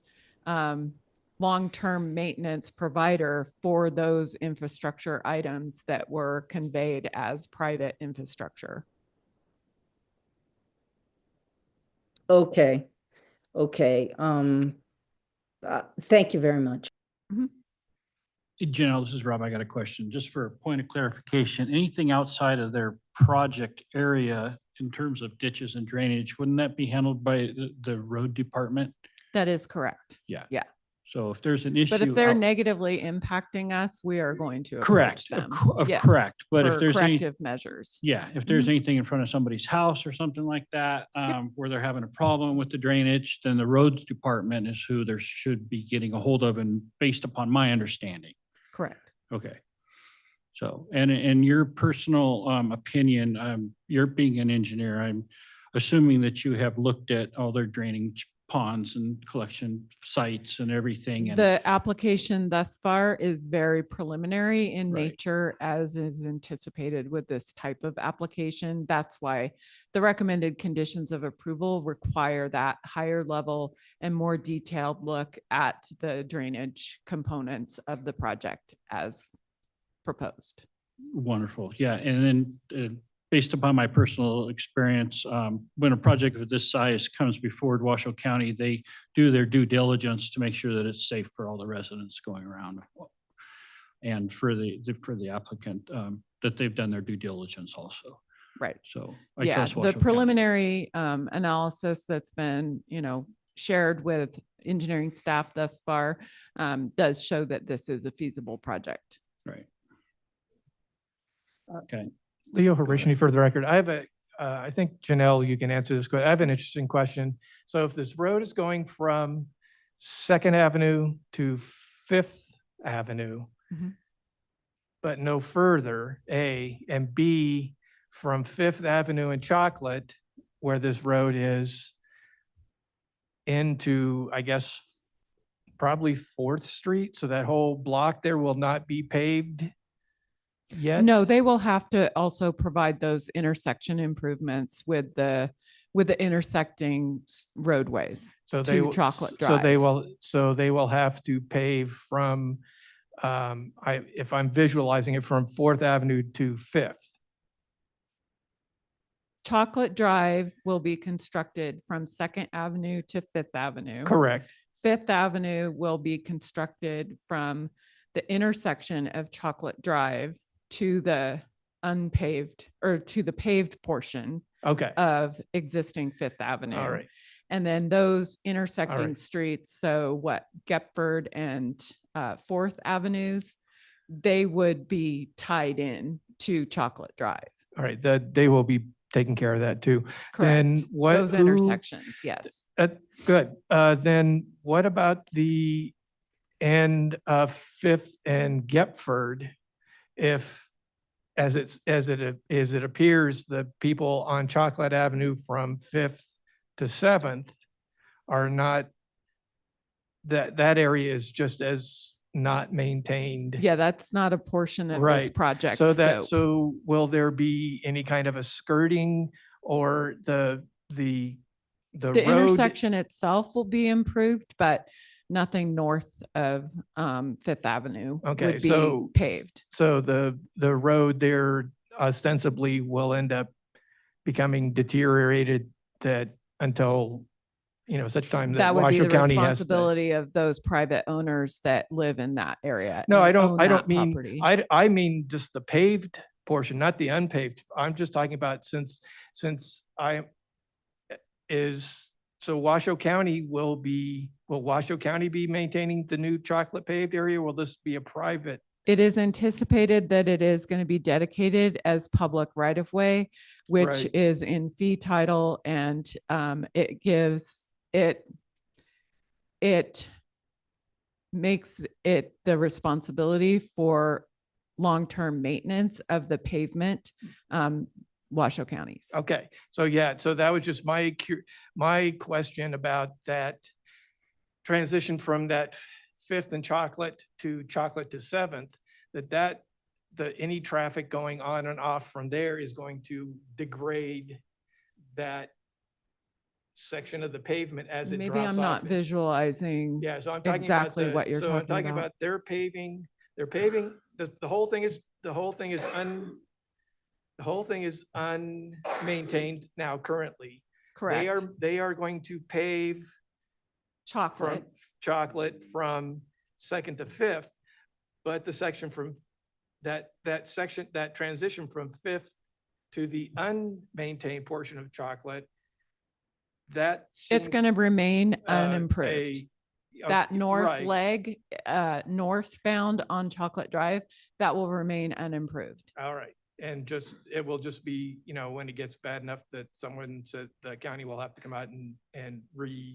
long-term maintenance provider for those infrastructure items that were conveyed as private infrastructure. Okay. Thank you very much. Hey, Janelle, this is Rob. I got a question. Just for a point of clarification, anything outside of their project area in terms of ditches and drainage, wouldn't that be handled by the road department? That is correct. Yeah. Yeah. So if there's an issue. But if they're out- negatively impacting us, we are going to approach Correct, them. Yes, correct. But if for there's any, corrective measures. yeah, if there's anything in front of somebody's house or something like that, where they're having a problem with the drainage, then the roads department is who there should be getting a hold of, and based upon my understanding. Correct. Okay. So, and in your personal opinion, you're being an engineer, I'm assuming that you have looked at all their drainage ponds and collection sites and everything. And The application thus far is very preliminary in Right. nature, as is anticipated with this type of application. That's why the recommended conditions of approval require that higher level and more detailed look at the drainage components of the project as proposed. Wonderful. Yeah. And then based upon my personal experience, when a project of this size comes before Washoe County, they do their due diligence to make sure that it's safe for all the residents going around. And for the applicant, that they've done their due diligence also. Right. So I Yeah, trust the Washoe County. preliminary analysis that's been, shared with engineering staff thus far does show that this is a feasible project. Right. Okay. Leo Horatiany for the record. I have I think Janelle, you can answer this question. I have an interesting question. So if this road is going from Second Avenue to Fifth Avenue, Mhm. but no further, A, and B, from Fifth Avenue and Chocolate, where this road is, into, I guess, probably Fourth Street, so that whole block there will not be paved yet? No, they will have to also provide those intersection improvements with the intersecting roadways So they to will- Chocolate Drive. So they will have to pave from, if I'm visualizing it, from Fourth Avenue to Fifth. Chocolate Drive will be constructed from Second Avenue to Fifth Avenue. Correct. Fifth Avenue will be constructed from the intersection of Chocolate Drive to the unpaved or to the paved portion Okay. of existing Fifth Avenue. All right. And then those intersecting right. streets, so what, Gepford and Fourth Avenues, they would be tied in to Chocolate Drive. All right, they will be taking care of that too. Then Correct. what? Those who- intersections, yes. Good. Then what about the end of Fifth and Gepford? If as it appears, the people on Chocolate Avenue from Fifth to Seventh are not, that area is just as not maintained. Yeah, that's not a portion of this Right. project So scope. so will there be any kind of a skirting or the The road? intersection itself will be improved, but nothing north of Fifth Avenue Okay, would be so paved. So the road there ostensibly will end up becoming deteriorated that until, such time that That would be Washoe the County has to. responsibility of those private owners that live in that area. No, and I own don't that mean, property. I mean just the paved portion, not the unpaved. I'm just talking about since so Washoe County will Washoe County be maintaining the new chocolate paved area? Will this be a private? It is anticipated that it is going to be dedicated as public right of way, which Right. is in fee title, and it gives it makes it the responsibility for long-term maintenance of the pavement, Washoe County's. Okay, so yeah, so that was just my question about that transition from that Fifth and Chocolate to Seventh, any traffic going on and off from there is going to degrade that section of the pavement as it drops off. Maybe I'm not visualizing Yeah, so I'm talking about exactly what you're so I'm talking talking about. about their paving, the whole thing is unmaintained now currently. Correct. They are going to pave Chocolate. from Second to Fifth, but the section from that transition from Fifth to the unmaintained portion of Chocolate, It's going to remain uh, unimproved. That north right. leg, northbound on Chocolate Drive, that will remain unimproved. All right. And it will just be, when it gets bad enough that someone said the county will have to come out and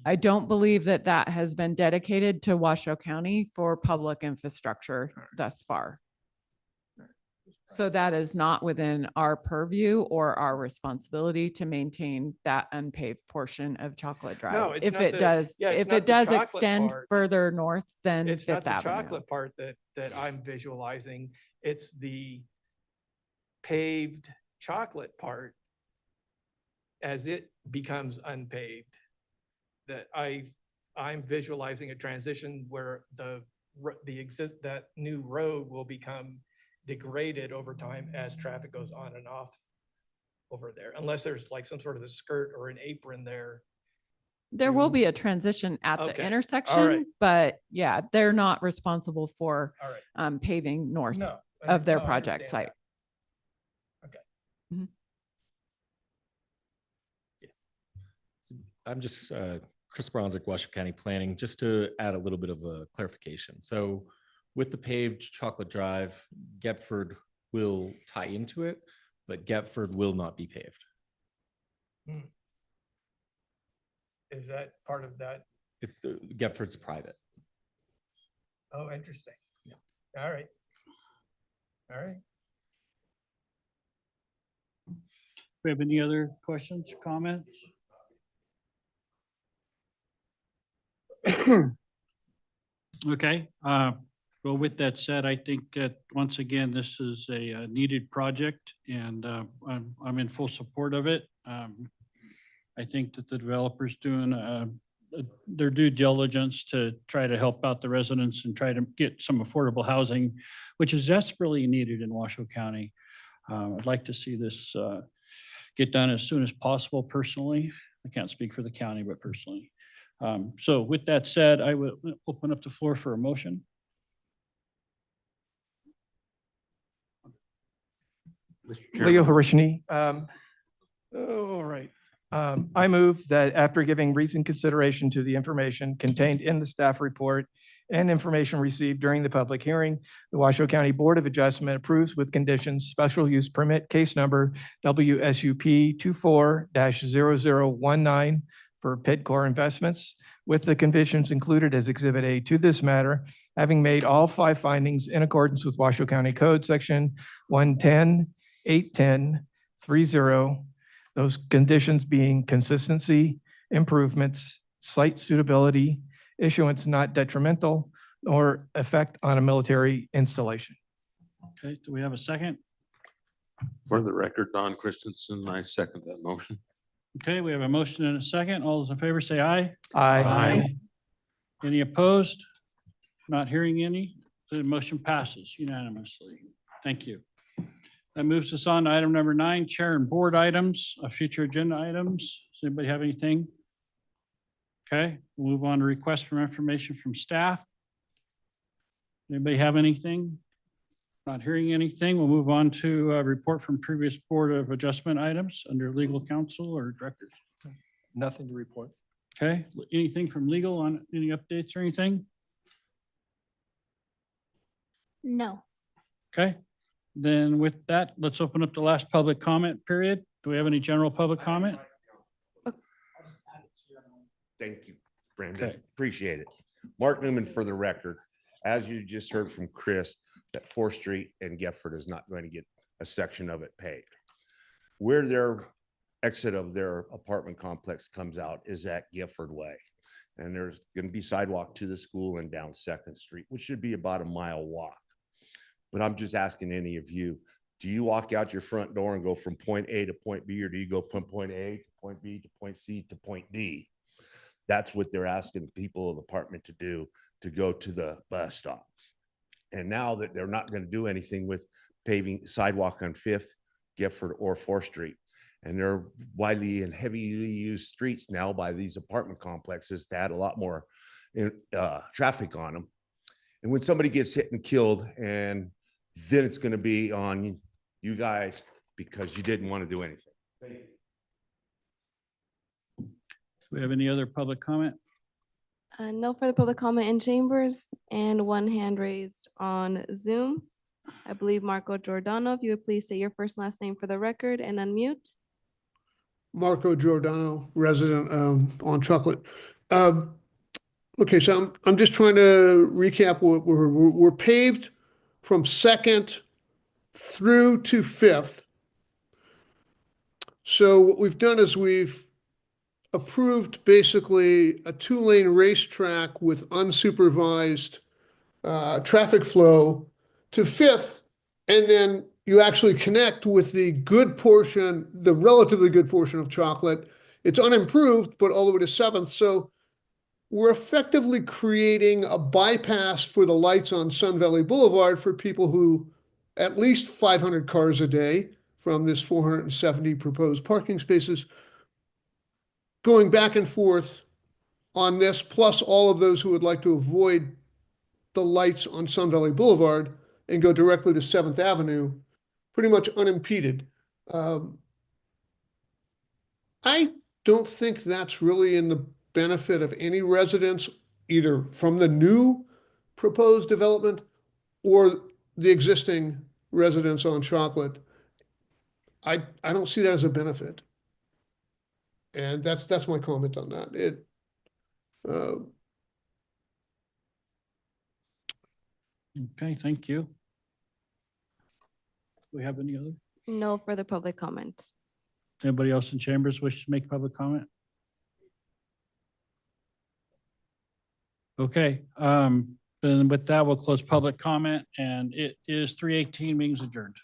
I don't believe that has been dedicated to Washoe County for public infrastructure thus far. So that is not within our purview or our responsibility to maintain that unpaved portion of Chocolate Drive. No, it's If not it the- does, yeah, it's if not it the does chocolate extend part. further north than It's not Fifth the Avenue. chocolate part that I'm visualizing. It's the paved chocolate part as it becomes unpaved. That I'm visualizing a transition where that new road will become degraded over time as traffic goes on and off over there, unless there's like some sort of a skirt or an apron there. There will be a transition at the Okay. All intersection, right. but yeah, they're not responsible for All right. paving north No, of their no, I project understand site. I'm just Chris Bronzik, Washoe County Planning, just to add a little bit of a clarification. So with the paved Chocolate Drive, Gepford will tie into it, but Gepford will not be paved. Is that part of that? Gepford's private. Oh, interesting. Yeah. All right. All right. We have any other questions, comments? Okay, well, with that said, I think that once again, this is a needed project and I'm in full support of it. I think that the developer's doing their due diligence to try to help out the residents and try to get some affordable housing, which is desperately needed in Washoe County. I'd like to see this get done as soon as possible personally. I can't speak for the county, but personally. So with that said, I will open up the floor for a motion. Leo Harishini. All right. I move that after giving reasoned consideration to the information contained in the staff report and information received during the public hearing, the Washoe County Board of Adjustment approves with conditions special use permit case number WSUP 24-0019 for Pidcore Investments with the conditions included as Exhibit A to this matter, having made all 5 findings in accordance with Washoe County Code Section 110, 810, 30. Those conditions being consistency, improvements, site suitability, issuance not detrimental, or effect on a military installation. Okay, do we have a second? For the record, Don Christensen, I second that motion. Okay, we have a motion and a second. All those in favor say aye. Aye. Any opposed? Not hearing any. The motion passes unanimously. Thank you. That moves us on to item number 9, chair and board items, future agenda items. Does anybody have anything? Okay, we'll move on to request for information from staff. Anybody have anything? Not hearing anything. We'll move on to a report from previous Board of Adjustment items under legal counsel or directors. Nothing to report. Okay, anything from legal on any updates or anything? No. Okay, then with that, let's open up the last public comment period. Do we have any general public comment? Thank you, Brandon. Okay. Appreciate it. Mark Newman for the record. As you just heard from Chris, that 4th Street and Gifford is not going to get a section of it paved. Where their exit of their apartment complex comes out is at Gifford Way. And there's going to be sidewalk to the school and down 2nd Street, which should be about a mile walk. But I'm just asking any of you, do you walk out your front door and go from point A to point B, or do you go from point A to point B to point C to point D? That's what they're asking people of the apartment to do, to go to the bus stop. And now that they're not going to do anything with paving sidewalk on 5th, Gifford, or 4th Street, and they're widely and heavily used streets now by these apartment complexes to add a lot more traffic on them. And when somebody gets hit and killed, and then it's going to be on you guys because you didn't want to do anything. Thank you. Do we have any other public comment? No further public comment in chambers and 1 hand raised on Zoom. I believe Marco Giordano, if you would please state your first and last name for the record and unmute. Marco Giordano, resident on Chocolate. Okay, so I'm just trying to recap. We're paved from 2nd through to 5th. So what we've done is we've approved basically a 2-lane racetrack with unsupervised traffic flow to 5th, and then you actually connect with the good portion, the relatively good portion of Chocolate. It's unimproved, but all the way to 7th. So we're effectively creating a bypass for the lights on Sun Valley Boulevard for people who at least 500 cars a day from this 470 proposed parking spaces going back and forth on this, plus all of those who would like to avoid the lights on Sun Valley Boulevard and go directly to 7th Avenue, pretty much unimpeded. I don't think that's really in the benefit of any residents, either from the new proposed development or the existing residents on Chocolate. I don't see that as a benefit. And that's my comment on that. Okay, thank you. Do we have any other? No further public comment. Anybody else in chambers wish to make public comment? Okay, then with that, we'll close public comment, and it is 3:18, meeting's adjourned.